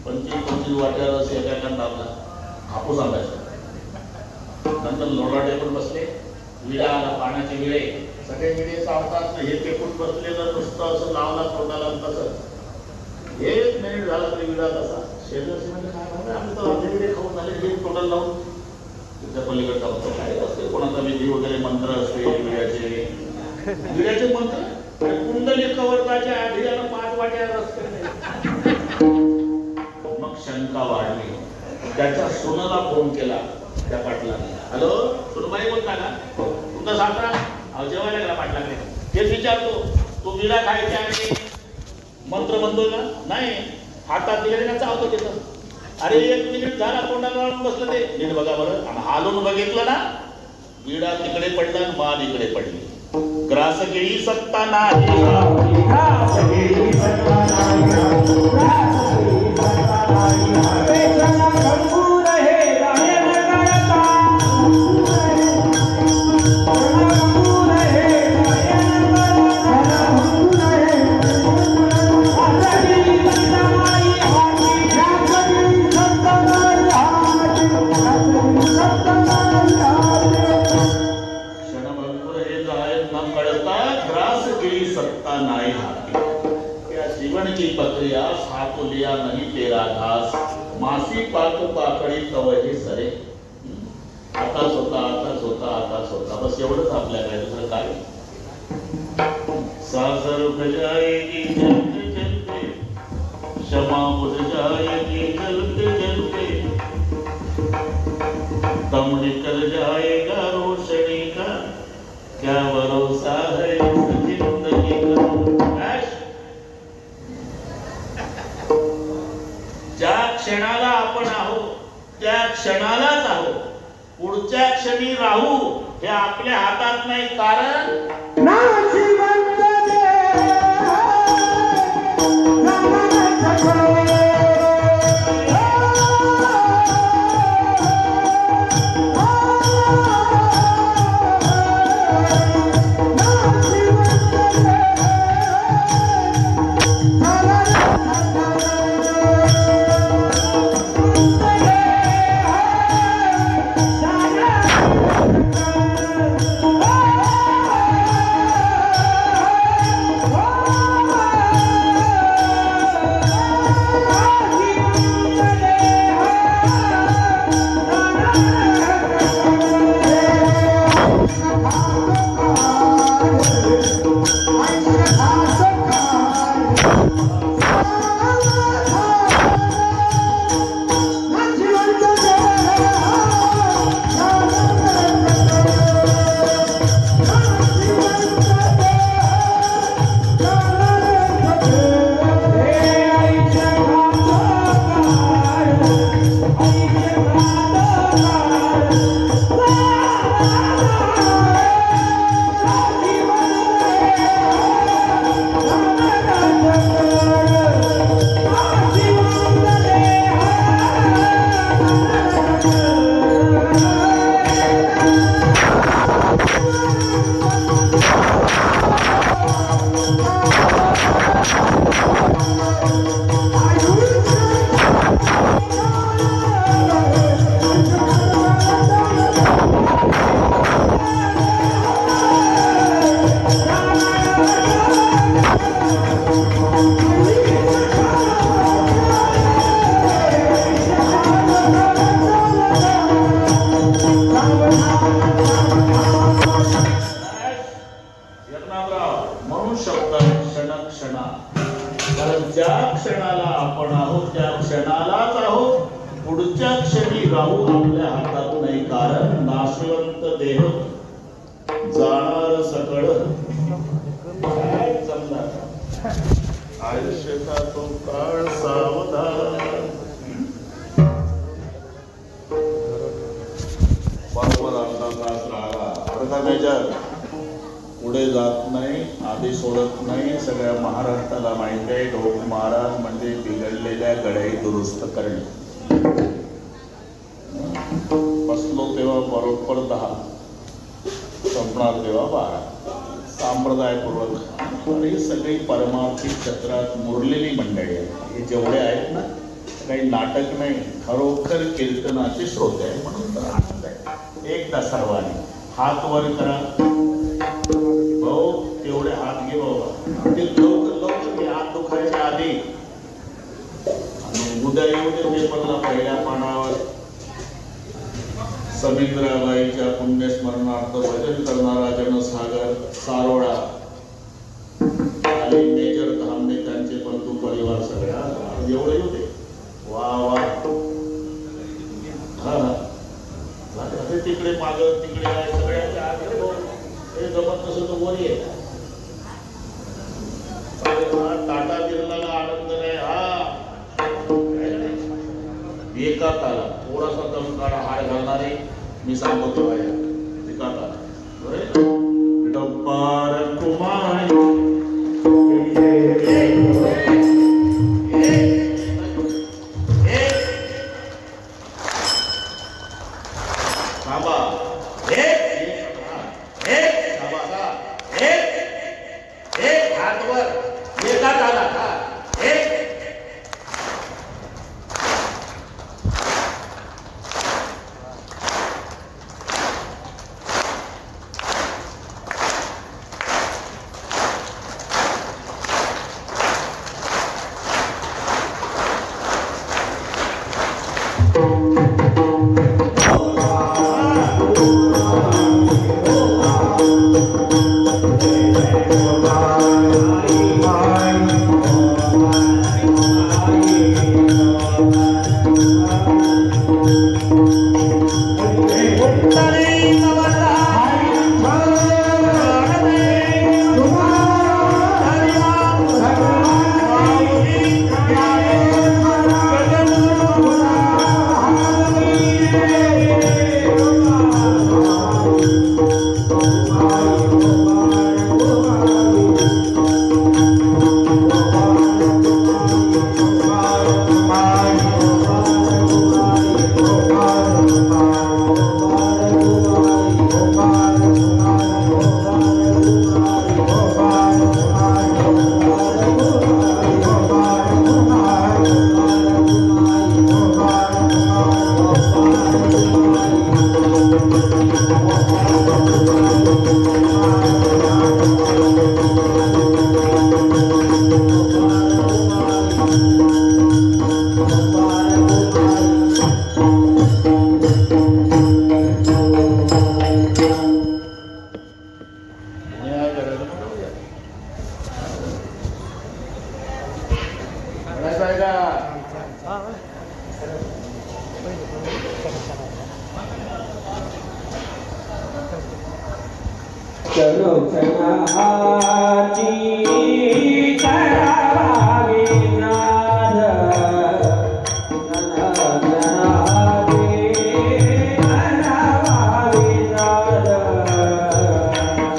A: 25 वाट्या रस एका लावला हापूस आंब्याचा नंतर लोलाटे पण बसले विडा आला पाण्याचे विळे सगळे विळे चावतात हे पेकून बसले तर नुसतं असं लावला तोंडाला तसं एक मिनिट झाला तरी विडा तसा शेजारची म्हणजे काय म्हणा आम्ही तर अर्धे विडे खाऊन झाले हे तोंडाला लावून तुमच्या पलीकडचा होतं काय असते कोणाचा विधी वगैरे मंत्र असते विड्याचे मंत्र कुंडली कवरताच्या आधी आणि 5 वाट्या रस्ते मग शंका वाढली त्याच्या सुनाला फोन केला त्या पाटलाने हॅलो सुनबाई बोलता का तुमचा सासरा अहो जेवायला गेला पाटलाकडे तेच विचारतो तू विडा खायच्या आणि मंत्र म्हणतोय का नाही हातात दिले ना चावतो तिथं अरे 1 मिनिट झाला तोंडाला लावून बसलं ते नीट बघा बरं आणि हालून बघितलं ना विडा तिकडे पडला आणि मान इकडे पडली ग्रास घेई सत्ता नाही ग्रास घेई सत्ता नहीं तेरा घास मासी पाक पाकळी कवही सरे आताच होता बस एवढंच आपल्याकडे दुसरं काय सासर बजाएगी चलते चलते क्षमा बुझ जाएगी चलते चलते दम निकल जाएगा रोशनी का क्या भरोसा है जिंदगी का ज्या क्षणाला आपण आहोत त्या क्षणालाच आहोत पुढच्या क्षणी राहू हे आपल्या हातात नाही कारण पुढे जात नाही आधी सोडत नाही सगळ्या महाराष्ट्राला माहिती आहे ढोक महाराज म्हणजे बिघडलेल्या गड्याही दुरुस्त करणे बसलो तेव्हा बरोबर 10 संपणार तेव्हा 12 संप्रदायपूर्वक आणि सगळी परमार्थी क्षेत्रात मुरलेली मंडळी आहे हे जेवढे आहेत ना काही नाटक नाही खरोखर कीर्तनाचे श्रोते आहे म्हणून तर आनंद आहे एकदा सर्वांनी हात वर करा भाऊ तेवढे हात घे बाबा ते लवकर लवकर हात दुखायच्या आधी उद्या येऊ दे पेपरला पहिल्या पानावर समिंद्राबाईच्या पुण्यस्मरणार्थ भजन करणारा जनसागर सारोळा आणि मेजर धामणे त्यांचे बंधू परिवार सगळ्या एवढं येऊ दे. वा वा हा असे तिकडे माग तिकडे आहे सगळ्यांच्या हे जमत नसेल तर वर ये. टाटा बिर्लाला आनंद नाही हा एका ताला थोडासा दम काढा हार घालणारे मी सांगतो तेव्हा एका ताला डब्बार कुमार
B: चलो चनाची करावी नाद चनाची करावी नाद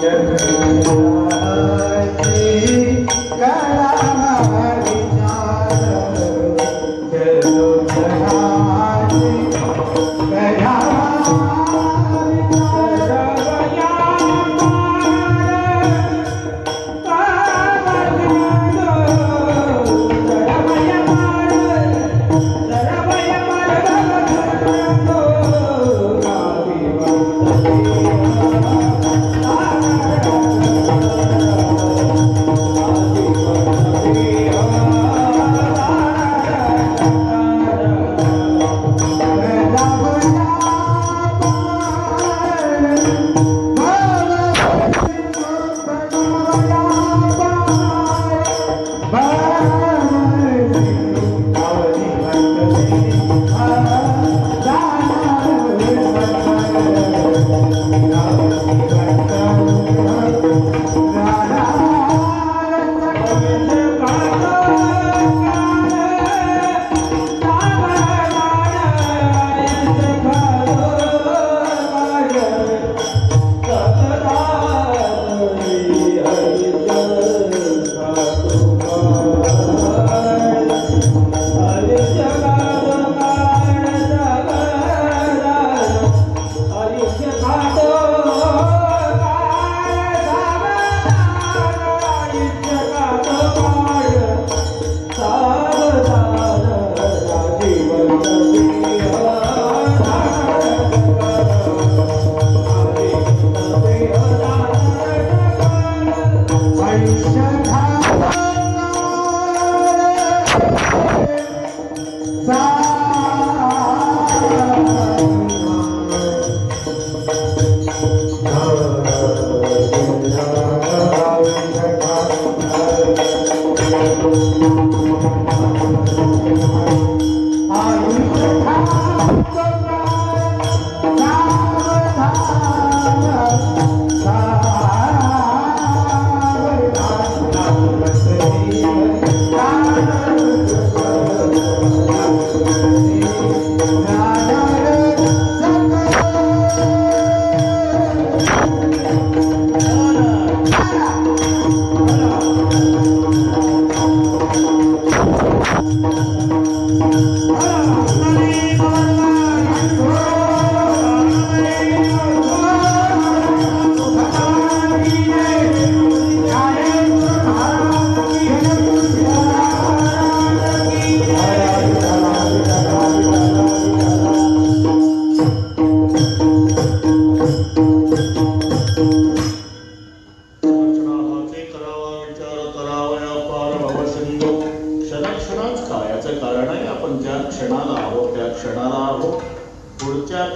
B: चलो चनाची करावी नाद चलो चनाची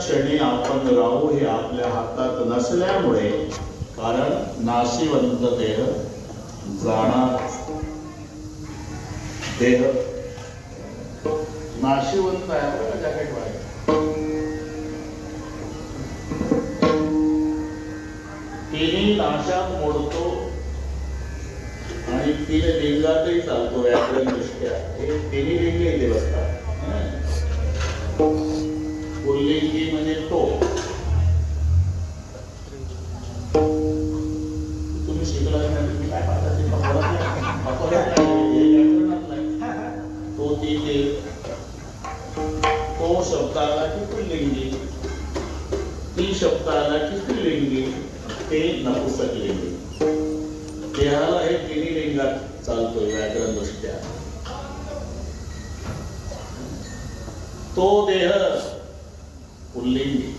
A: क्षणी आपण राहू हे आपल्या हातात नसल्यामुळे, कारण नाशिवंत देह जाणार, देह नाशिवंत आहे बरं जॅकेट वाले. तिन्ही नाशात मोडतो आणि तीन लिंगातही चालतो व्याकरण दृष्ट्या. हे तिन्ही लिंग इथे बसतात. पुल्लिंगी म्हणजे तो. तुम्ही शिकला नाही, काय पाहता ते व्याकरणात नाही. तो ती ते, तो शब्द आला की पुल्लिंगी, ती शब्द आला की स्त्रीलिंगी, ते नपुंसकलिंगी. देहाला हे तिन्ही लिंगात चालतोय व्याकरण दृष्ट्या. तो देह पुल्लिंगी,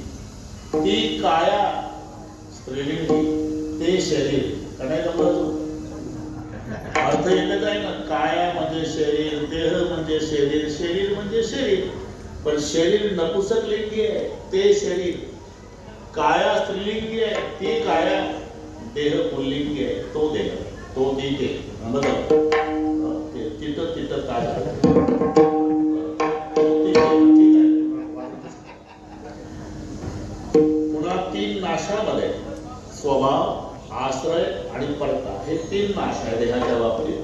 A: ती काया स्त्रीलिंगी, ते शरीर. काय अर्थ एकच आहे ना. काया म्हणजे शरीर, देह म्हणजे शरीर, शरीर म्हणजे शरीर. पण शरीर नपुंसकलिंगी आहे, ते शरीर. काया स्त्रीलिंगी आहे, ती काया. देह पुल्लिंगी आहे, तो देह, तो ती ते. तिथं तिथं काय पुन्हा तीन नाशामध्ये स्वभाव, आश्रय आणि परता, हे तीन नाश आहे देहाच्या बाबतीत.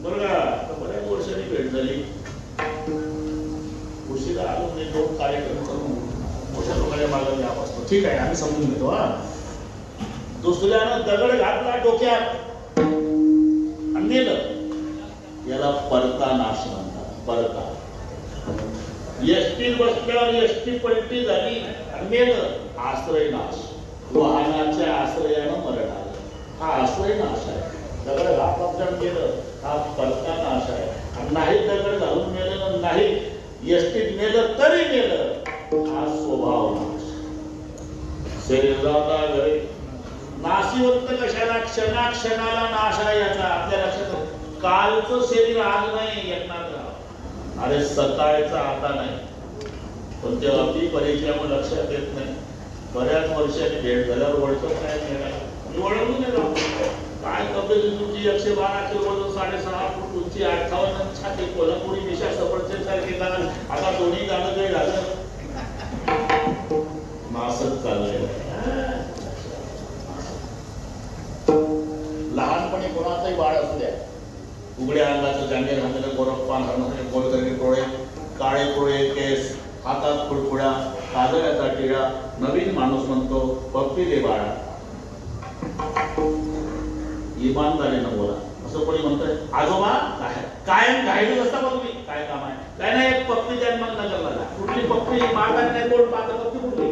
A: बरं का, बऱ्याच वर्षांनी भेट झाली. उशिरा आलो मी, दोन कार्यक्रम करून मोठ्या लोकांच्या मागे मी असतो. ठीक आहे, आम्ही समजून घेतो. हा, दुसऱ्यानं दगड घातला डोक्यात आणि नेलं, याला परता नाश म्हणतात. परता. एसटी बसल्यावर एसटी पलटी झाली आणि मेलं, आश्रय नाश. वाहनाच्या आश्रयानं मरण आलं, हा आश्रय नाश आहे. दगड घातला गेलं, हा परता नाश आहे. आणि नाही दगड घालून मेलं, नाही एसटीत मेलं तरी मेलं, हा स्वभाव नाश. शरीर जाता घरी. नाशिवंत कशाला? क्षणाक्षणाला नाश आहे याचा. आपल्या लक्षात, कालचं शरीर आज नाही एकनाथराव, अरे सकाळचा आता नाही. पण तेव्हा ती परीक्षेमुळे लक्षात येत नाही. बऱ्याच वर्षांनी भेट झाल्यावर ओळखत काय मी ओळखून नाही राहू. काय तब्येत तुमची? 112 किलो वजन, 6.5 फूट उंची, 58 छाती, कोल्हापुरी मिशा, सफरचंद सारखे गाणं. आता दोन्ही गाणं काही झालं नासच चाललंय. लहानपणी कोणाचंही बाळ असू द्या, उघड्या अंगाचं, जांगे घातलेलं, गोरप्पान हरणारे गोलकरी डोळे, काळे कोळे केस, हातात खुडखुडा, काजळ्याचा टिळा. नवीन माणूस म्हणतो, पप्पी दे बाळा. इमानदारीनं बोला. असं कोणी म्हणतंय, आजोबा काय कायम घाईत असता बघ मी, काय काम आहे? काय नाही, एक पप्पी द्या मग नगर लागला. कुठली पप्पी? मागायला नाही, कोण पाहतं पप्पी कुठली?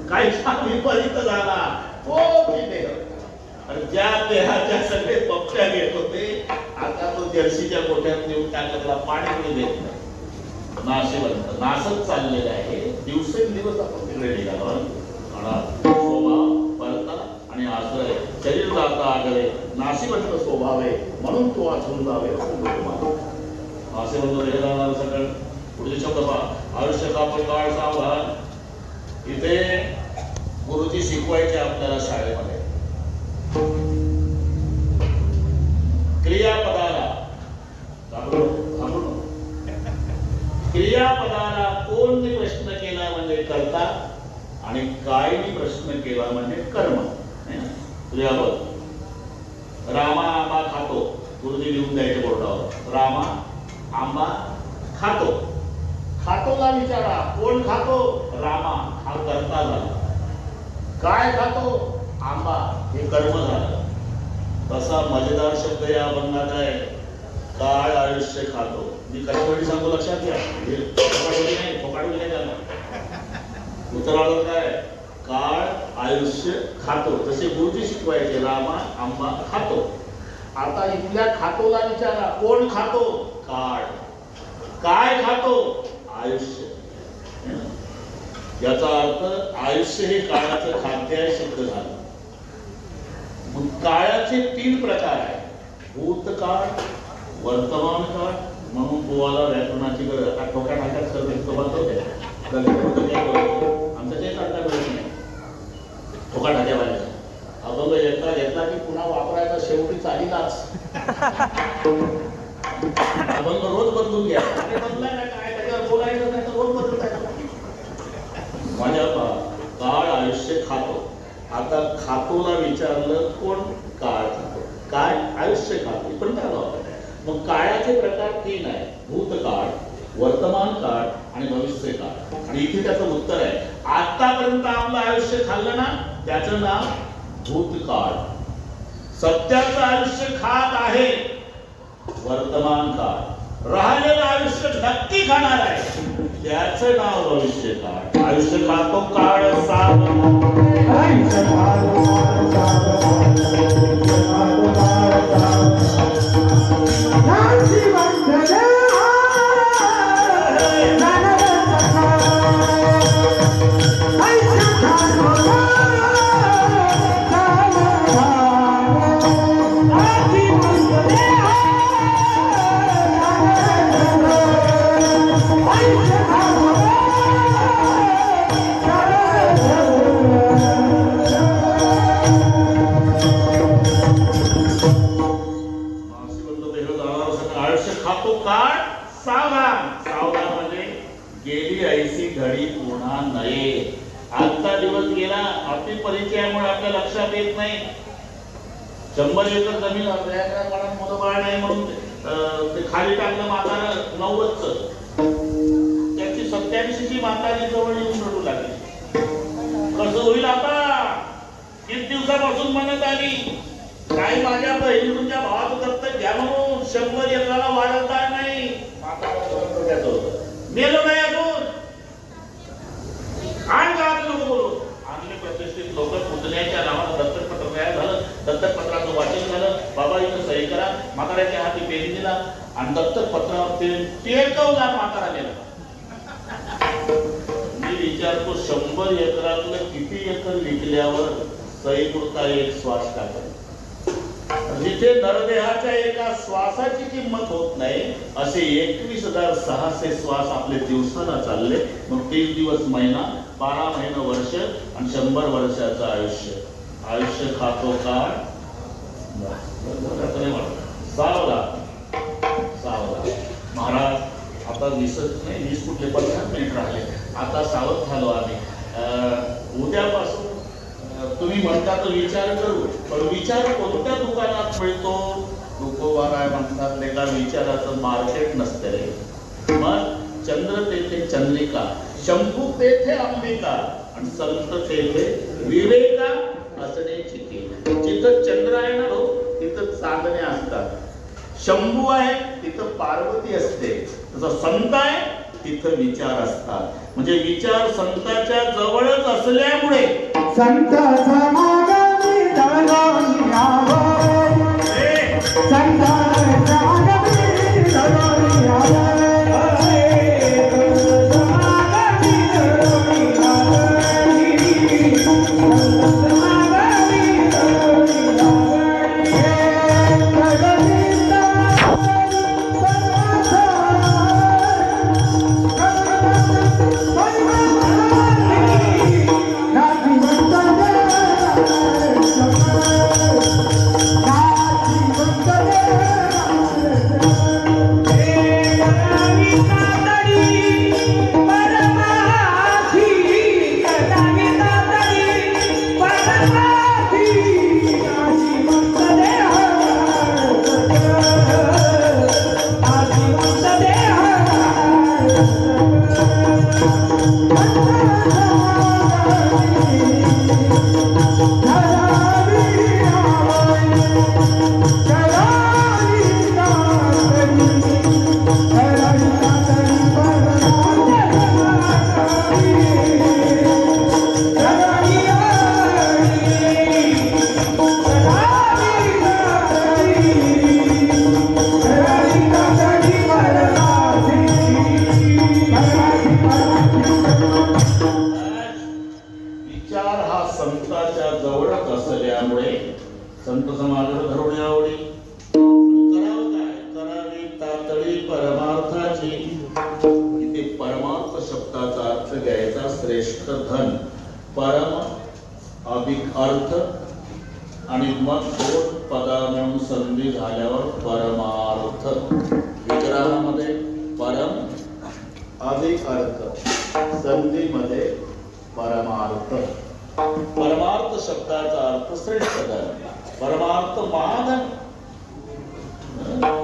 A: काही विपरीत झाला तो देह. आणि ज्या देहाच्या सगळे पप्प्या घेत होते, आता तो जर्सीच्या गोठ्यात नेऊन टाकला, पाणी कोणी देत नाही. नाशिवंत, नाशच चाललेलं आहे. दिवसेंदिवस आपण तिकडे निघालो. स्वभाव, परता आणि आश्रय. शरीर जाता आगळे, नाशिवंत स्वभाव आहे, म्हणून तो वाचून जावे. नाशिवंत देह जाणार सगळं. पुढचे शब्द पहा. आयुष्य का काळ सावधान. इथे गुरुजी शिकवायचे आपल्याला शाळेमध्ये. क्रियापदाला क्रियापदाला कोणने प्रश्न केला म्हणजे कर्ता, आणि कायनी प्रश्न केला म्हणजे कर्म. क्रियापद. रामा आंबा खातो, गुरुजी लिहून द्यायचे बोर्डावर. रामा आंबा खातो. खातोला विचारा, कोण खातो? रामा, हा कर्ता झाला. काय खातो? आंबा, हे कर्म झालं. तसा मजेदार शब्द या अभंगात आहे, काळ आयुष्य खातो. मी कशासाठी सांगतो लक्षात घ्या. फोकाडवली नाही झालं. उत्तरार्धात काय? काळ आयुष्य खातो. तसे गुरुजी शिकवायचे, रामा आंबा खातो. आता इथल्या खातोला विचारा, कोण खातो? काळ. काय खातो? आयुष्य. याचा अर्थ आयुष्य हे काळाचं खाद्य सिद्ध झालं. मग काळाचे 3 प्रकार आहेत, भूतकाळ, वर्तमान काळ. म्हणून तुम्हाला व्याकरणाची गरज. आता ठोक्या नाक्यात सर्व होते. आमचं ते करता मिळत नाही फुकाटा देवायचा अभंग एकदा घेतला की पुन्हा वापरायचा शेवटी चालीलाच अभंग रोज बदलून घ्या आणि बदलाय ना काय त्याच्यावर बोलायचं नाही तर रोज बदलून जायचं माझ्या काळ आयुष्य खातो आता खातोला विचारलं कोण काळ खातो काय आयुष्य खातो पण काय मग काळाचे प्रकार 3 आहे भूतकाळ वर्तमान काळ आणि भविष्य काळ आणि इथे त्याचं उत्तर आहे आतापर्यंत आपलं आयुष्य खाल्लं ना त्याचं नाव भूतकाळ सत्याचं आयुष्य खात आहे वर्तमान काळ राहिलेलं आयुष्य नक्की खाणार आहे त्याचं नाव भविष्य काळ आयुष्य खातो काळ आयुष्य खातो काळ सावधान म्हणजे गेली ऐसी घडी पुन्हा नये आजचा दिवस गेला अति परिचयामुळे आपल्या लक्षात येत नाही 100 एकर जमीन मुलं बाळ नाही म्हणून ते खाली टाकलं म्हातारं 90च त्याची 87ची म्हातारी जवळ येऊन रडू लागली कसं होईल आता 3 दिवसापासून म्हणत आली काही माझ्या बहिणी तुमच्या भावाचं दत्तक घ्या म्हणून 100 एकराला वारसदार नाही मेलो नाही अजून आणि गावात लोक बोलू आणले प्रतिष्ठित लोक पुतण्याच्या नावानं दत्तकपत्र तयार झालं दत्तकपत्राचं वाचन झालं बाबा इथं सही करा म्हाताऱ्याच्या हाती पेन दिला आणि दत्तकपत्रावर टेकवला म्हातारा गेला मी विचारतो 100 एकरातलं किती एकर विकल्यावर सही पुरता एक श्वास टाकत जिथे नरदेहाच्या एका श्वासाची किंमत होत नाही असे 21,600 श्वास आपले दिवसाला चालले मग 30 दिवस महिना 12 महिने वर्ष आणि 100 वर्षाचं आयुष्य खातो काळ सावला महाराज आता 20 कुठले 50 मिनिट राहिले आता सावध झालो आम्ही उद्यापासून तुम्ही म्हणता तर विचार करू पण विचार कोणत्या दुकानात मिळतो तुकोबाराय म्हणतात एका विचाराचं मार्केट नसते रे मग चंद्र तेथे चंद्रिका शंभू तेथे अंबिका आणि संत तेथे विवेका असण्याची जिथं चंद्र आहे ना हो तिथं चांदणे असतात शंभू आहे तिथं पार्वती असते तसं संत आहे तिथं विचार असतात म्हणजे विचार संताच्या जवळच असल्यामुळे
B: संताचा मागणी दळून यावं संताचा मागणी दळून यावं
A: संत समाज धरून आवडी करावं काय करावी तातडी परमार्थाची इथे परमार्थ शब्दाचा अर्थ घ्यायचा श्रेष्ठ धन परम अधिक अर्थ आणि मग दोन पदा मिळून संधी झाल्यावर परमार्थ. विग्रहामध्ये परम अधिक अर्थ, संधीमध्ये परमार्थ. परमार्थ शब्दाचा अर्थ श्रेष्ठ धन, परमार्थ महाधन.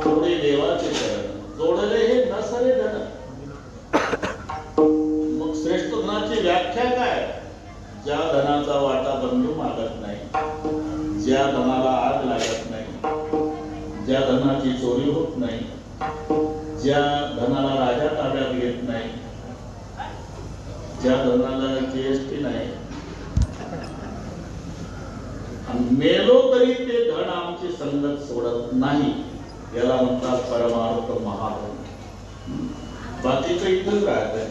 A: थोडे देवाचे धन जोडले हे नसरे धन. मग श्रेष्ठ धनाची व्याख्या काय? ज्या धनाचा वाटा बंधू मागत नाही, ज्या धनाला आग लागत नाही, ज्या धनाची चोरी होत नाही, ज्या धनाला राजा ताब्यात घेत नाही, ज्या धनाला जीएसटी नाही, मेलो तरी ते धन आमची संगत सोडत नाही, याला म्हणतात परमार्थ महाधन. बाकीचं इथंच राहतंय,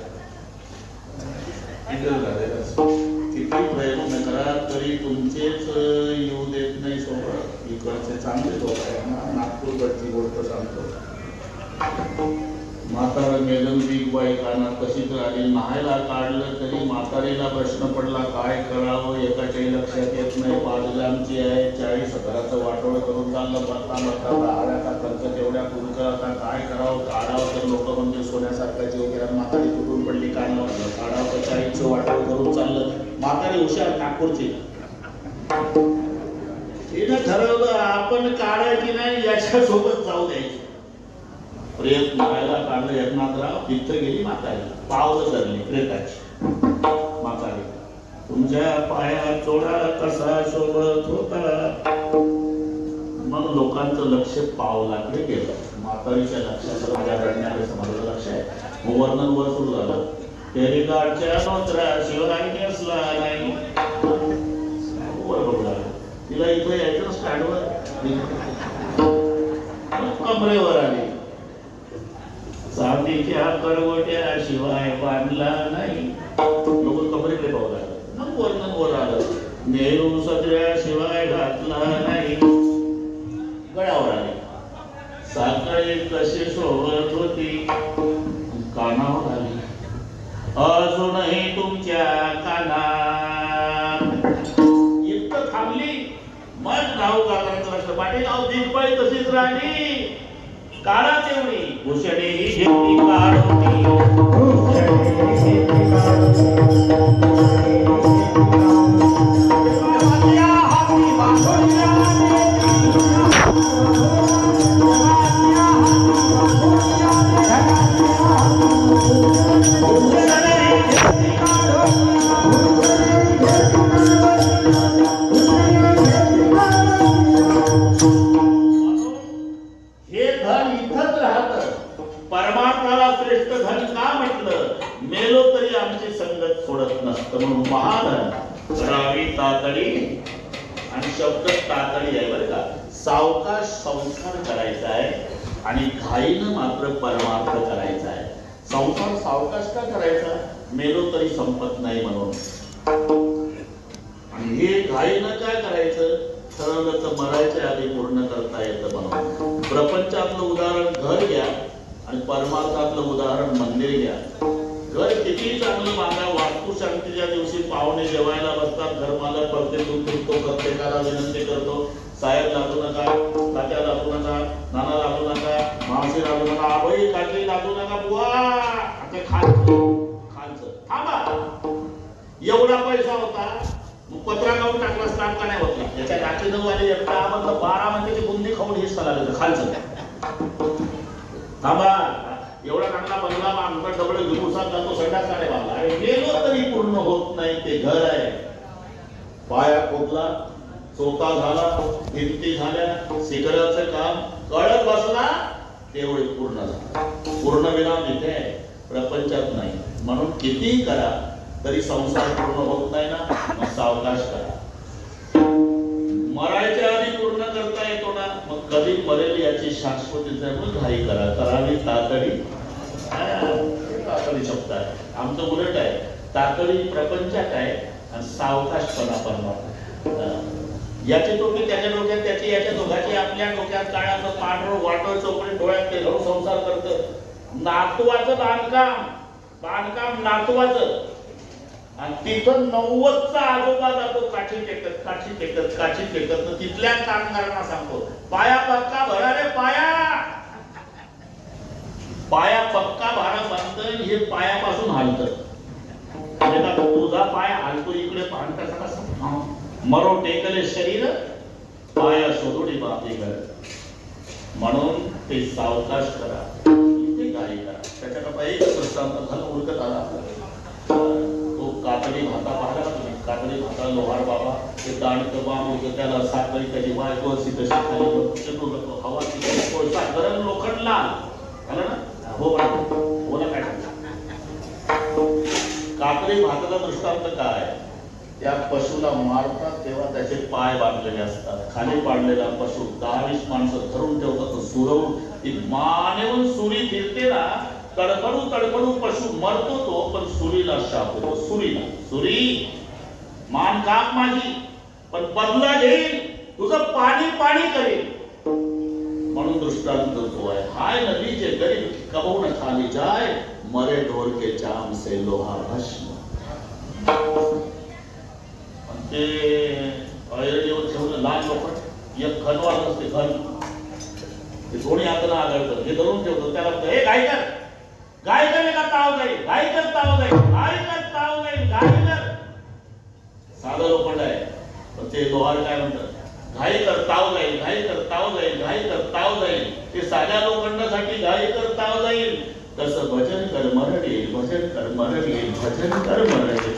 A: इथंच राहतंय. किती प्रयत्न करा तरी तुमचेच येऊ देत नाही सोबत. इकडचे चांगले लोक आहे ना. नागपूरकडची गोष्ट सांगतो. म्हातारा मेलन बिग बाई काना तशीच राहिली. न्हायला काढलं तरी म्हातारीला प्रश्न पडला काय करावं, एकाच्याही लक्षात येत नाही. 5 ग्रामची आहे, 40,000चं वाटोळं करून चाललं. बसता दहाड्याचा खर्च तेवढ्या पुढचा. आता काय करावं, काढावं तर लोक म्हणजे सोन्यासारखा जीव गेला. म्हातारी तुटून पडली कानावर. काढावं तर 40चं वाटोळं करून चाललं. म्हातारी हुशार नागपूरची. तिनं ठरवलं आपण काढायची नाही, याच्यासोबत जाऊ द्यायची. प्रेत मागायला काढलं एकनाथराव. तिथं गेली म्हातारी, पावलं धरली प्रेताची. म्हातारी तुमच्या पाया चोळा कसा शोभत होता. मग लोकांचं लक्ष पावलाकडे गेलं. म्हातारीच्या लक्षात माझ्या रडण्याकडे समजलं लक्ष आहे. मग वर्णन वर सुरू झालं. तेरिकाडच्या नोत्रा शिवाय नेसला नाही. वर बघू लागलं. तिला इथं यायचं स्टँडवर. कमरेवर आली. चांदीच्या करवट्या शिवाय बांधला नाही. लोक कमरेकडे पाहू लागले. मग वर्णन वर आलं. नेहरू सदऱ्या शिवाय घातला नाही. गळ्यावर आले. साखळी कशी शोभत होती. कानावर आली. अजूनही तुमच्या कानात. इतकं थांबली. मग राहू काकांचं लक्ष. पाटील अहो दिनपाळी तशीच राहिली. काळा तेवढी भूषणे ही घेतली काढवती. परमार्थाला श्रेष्ठ धन का म्हटलं? मेलो तरी आमची संगत सोडत नसतं म्हणून महाधन. करावी तातडी. आणि शब्द तातडी आहे बरं का. सावकाश संसार करायचा आहे आणि घाईनं मात्र परमार्थ करायचा आहे. संसार सावकाश का करायचा? मेलो तरी संपत नाही म्हणून. आणि हे घाईनं काय करायचं? ठरवलं तर मरायच्या आधी पूर्ण करता येतं म्हणून. प्रपंचातलं उदाहरण घर घ्या आणि परमार्थातलं उदाहरण मंदिर घ्या. घर किती चांगलं बांधा. वास्तुशांतीच्या दिवशी पाहुणे जेवायला बसतात. घरमालक प्रत्येक तो प्रत्येकाला विनंती करतो. साहेब लागू नका, तात्या लागू नका, नाना लागू नका, मावशी लागू नका, आबाई काकी लागू नका, बुवा आता खालचं थांबा. एवढा पैसा होता. मग पत्रा काढून टाकला स्टाफ का नाही होता. याच्या राखी नऊ आली. एकटा म्हणलं 12 मिनिटाची बुंदी खाऊन हेच चाललं खालचं. थांबा. एवढा चांगला बंगला आमचा डबल दिवसात जातो. संडास काढे बांधला. अरे गेलो तरी पूर्ण होत नाही. ते घर आहे. पाया खोदला, चोथा झाला, भिंती झाल्या, शिखराचं काम कळत बसला, तेवढे पूर्ण झालं. पूर्ण विराम इथे आहे, प्रपंचात नाही. म्हणून कितीही करा तरी संसार पूर्ण होत नाही ना. मग सावकाश करा. मरायच्या आधी पूर्ण करता येतो ना. मग कधी मरेल याची शाश्वती मग घाई करा. करावी तातडी. तातडी शब्द आहे. आमचं उलट आहे. तातडी प्रपंचात आहे आणि सावकाशपणा परमार्थ. याची टोपी त्याच्या डोक्यात, त्याची याच्या दोघांची आपल्या डोक्यात. काळाचं पांढरं वाटोळ चौकडी डोळ्यात ते घालून संसार करतं. नातवाचं बांधकाम नातवाचं आणि तिथं 90चा आजोबा जातो काठी टेकत तर तिथल्या कामगारांना सांगतो पाया पक्का भरा रे पाया पक्का भारा बांधत हे पायापासून हालतं. तुझा पाय हालतो इकडे पाहता मरो टेकले शरीर पाया शोधुडी बापी घर. म्हणून ते सावकाश करा इथे गाडी करा. त्याच्याकरता एक दृष्टांत झालं उरकत आला. तो कातडी भाता पाहिला तुम्ही कातडी भाता लोहार बाबा ते दांडक बांब त्याला साखळी त्याची बायको अशी तशी खाली हवा कोळसा गरम लोखंड लाल झालं ना. हो बोला काय कातडी भाताचा दृष्टांत काय. त्या पशुला मारतात तेव्हा त्याचे पाय बांधलेले असतात. खाली पाडलेला पशु 10-20 माणसं धरून ठेवतात. सुरवून ती मानेवून सुरी फिरते ना तडकडू पशु मरतो तो. पण सुरीला शाप होतो. सुरी मान काप माझी पण बदला घेईल तुझं पाणी करेल. म्हणून दृष्टांत तो आहे हाय नदी जे गरीब कबहू न खाली जाय मरे ढोर के जाम से लोहा भस्म. ते ऐरणीवर ठेवलं लहान लोखंड एक घनवाल असते घन ते दोन्ही हाताला आगळतं हे धरून ठेवतो. त्याला हे गाय कर का ताव जाईल गाय कर साधं लोखंड आहे. पण ते लोहार काय म्हणतात घाई कर ताव जाईल. ते साध्या लोखंडासाठी घाई कर ताव जाईल. तसं भजन कर मरण येईल भजन कर मरण येईल.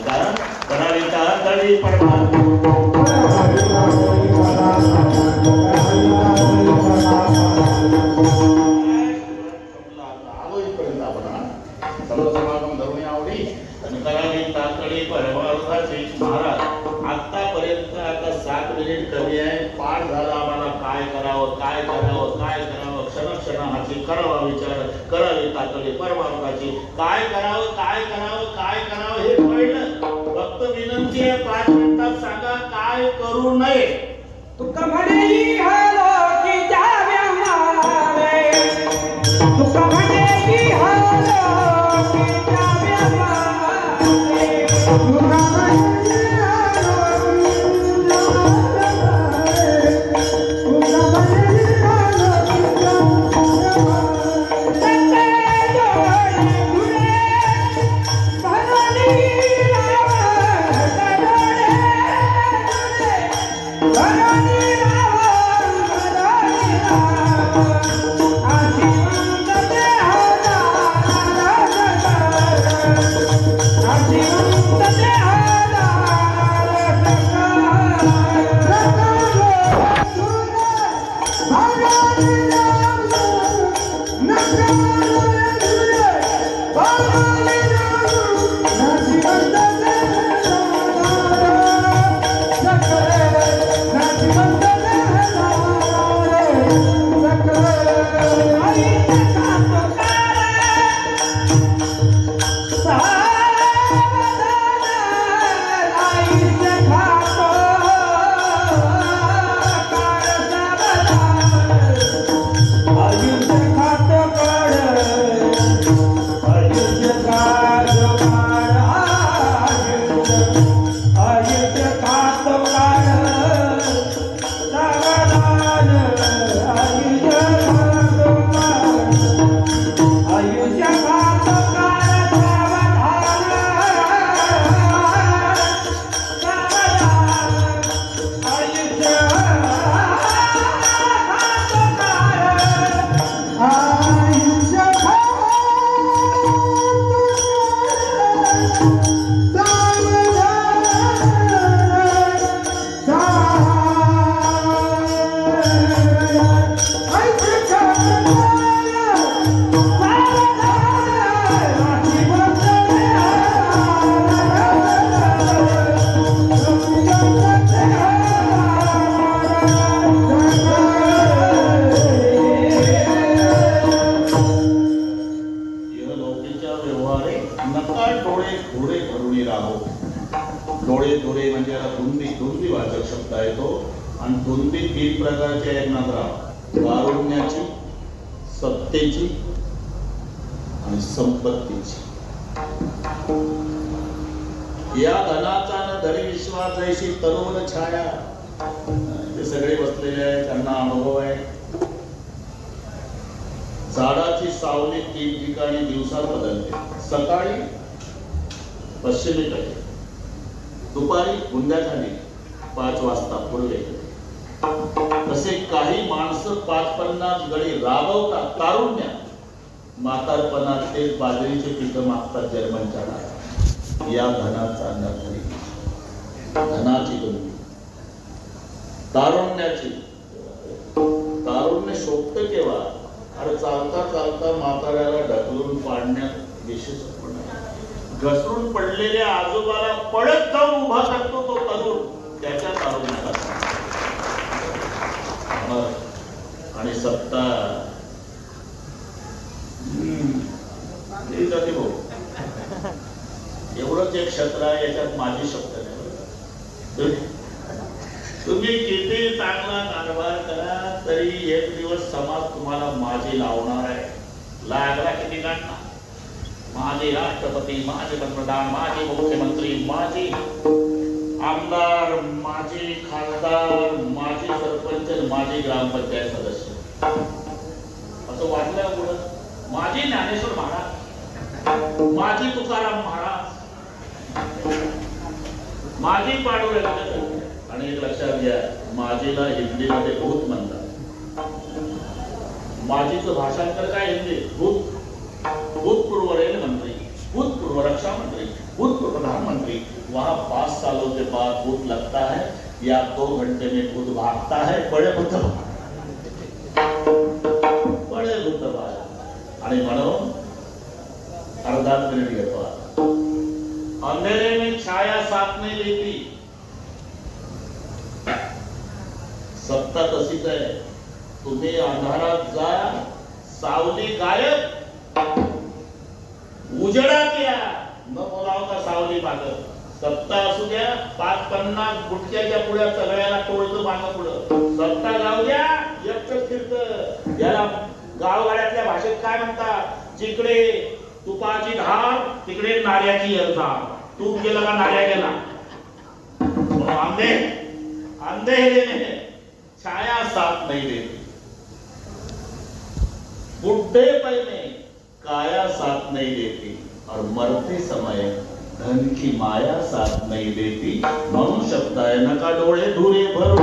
A: कारण करायचा तळी आलोपर्यंत आपण सर्व समागम धरून आवडी आणि करावी तातडी परमार्थाची. महाराज आतापर्यंत आता 7 मिनिट कमी आहे. पाठ झाला आम्हाला काय करावं क्षणाची करावा विचार करावी तातडी परमार्थाची. काय करावं हे कळलं. फक्त विनंती आहे 5 मिनिटात सांगा काय करू नये.
B: तुका म्हणे हलो की जाव्या मारे तुका म्हणे हलो की जाव्या मारे तुका म्हणे
A: आणि धुंदी 3 प्रकारच्या आहेत नांदरा कारुण्याची सत्तेची आणि संपत्तीची. या धनाचा न धरी विश्वास जैशी तरुण छाया. ते सगळे बसलेले आहेत, त्यांना अनुभव आहे. झाडाची सावली 3 ठिकाणी दिवसात बदलते. सकाळी पश्चिमेकडे, दुपारी गुंड्याखाली, 5 वाजता पूर्वेकडे. तसे काही माणसं 5-50 गडी राबवतात तारुण्यात. म्हातारपणात ते बाजरीचे पिकं मागतात जर्मनच्या दारात. या धनाचा नखरी, धनाची गंमत, तारुण्याची. तारुण्य शोभत केव्हा? अरे चालता चालता म्हाताऱ्याला ढकलून पाडण्यात विशेष घसरून पडलेल्या आजोबाला पळत जाऊन उभा करतो तो तरुण, त्याच्या तारुण्याला. आणि सत्ता भाऊ एवढंच एक क्षेत्र आहे, याच्यात माझी शब्द नाही. तुम्ही किती चांगला कारभार करा तरी एक दिवस समाज तुम्हाला माझी लावणार आहे. लागला किती गाठला, माझे राष्ट्रपती, माझे पंतप्रधान, माझे मुख्यमंत्री, माझे आमदार, माझे खासदार, माझे सरपंच, माझे ग्रामपंचायत सदस्य. असं वाटलं पुढं माझे ज्ञानेश्वर महाराज, माझी तुकाराम महाराज, माझी पांडुरंग. आणि एक लक्षात घ्या, माझीला हिंदीमध्ये भूत म्हणतात. माझीचं भाषांतर काय हिंदी? भूत. भूतपूर्व रेल मंत्री, भूतपूर्व रक्षा मंत्री, भूतपूर्व प्रधानमंत्री. वहां 5 सालों के बाद भूत लगता है या 2 घंटे में भूत भागता है. बड़े भूत, बड़े भूत भाग. आणि म्हणून अर्धा मिनिट घेतो. अंधेरे में छाया साथ नहीं लेती. सत्ता तशीच आहे. तुम्ही अंधारात जा, सावली गायब. उजेडात या, न बोलाव का सावली मागं. सत्ता असू द्या, 5-50 गुटक्याच्या पुढ्या सगळ्याला टोळतं मागं पुढं. सत्ता जाऊ द्या, एकटंच फिरतं. याला गावगाड्यातल्या भाषेत काय म्हणतात? जिकडे तुपाची धार तिकडे नाऱ्याची धार. तूप गेला का नाऱ्या गेला. अंधे अंधेरे में छाया साथ नहीं देती. बुढ़ेपन में काया साथ नहीं देती. और मरते समय धन की माया साथ नहीं देती. म्हणून शब्द आहे, नका डोळे धुरे भरून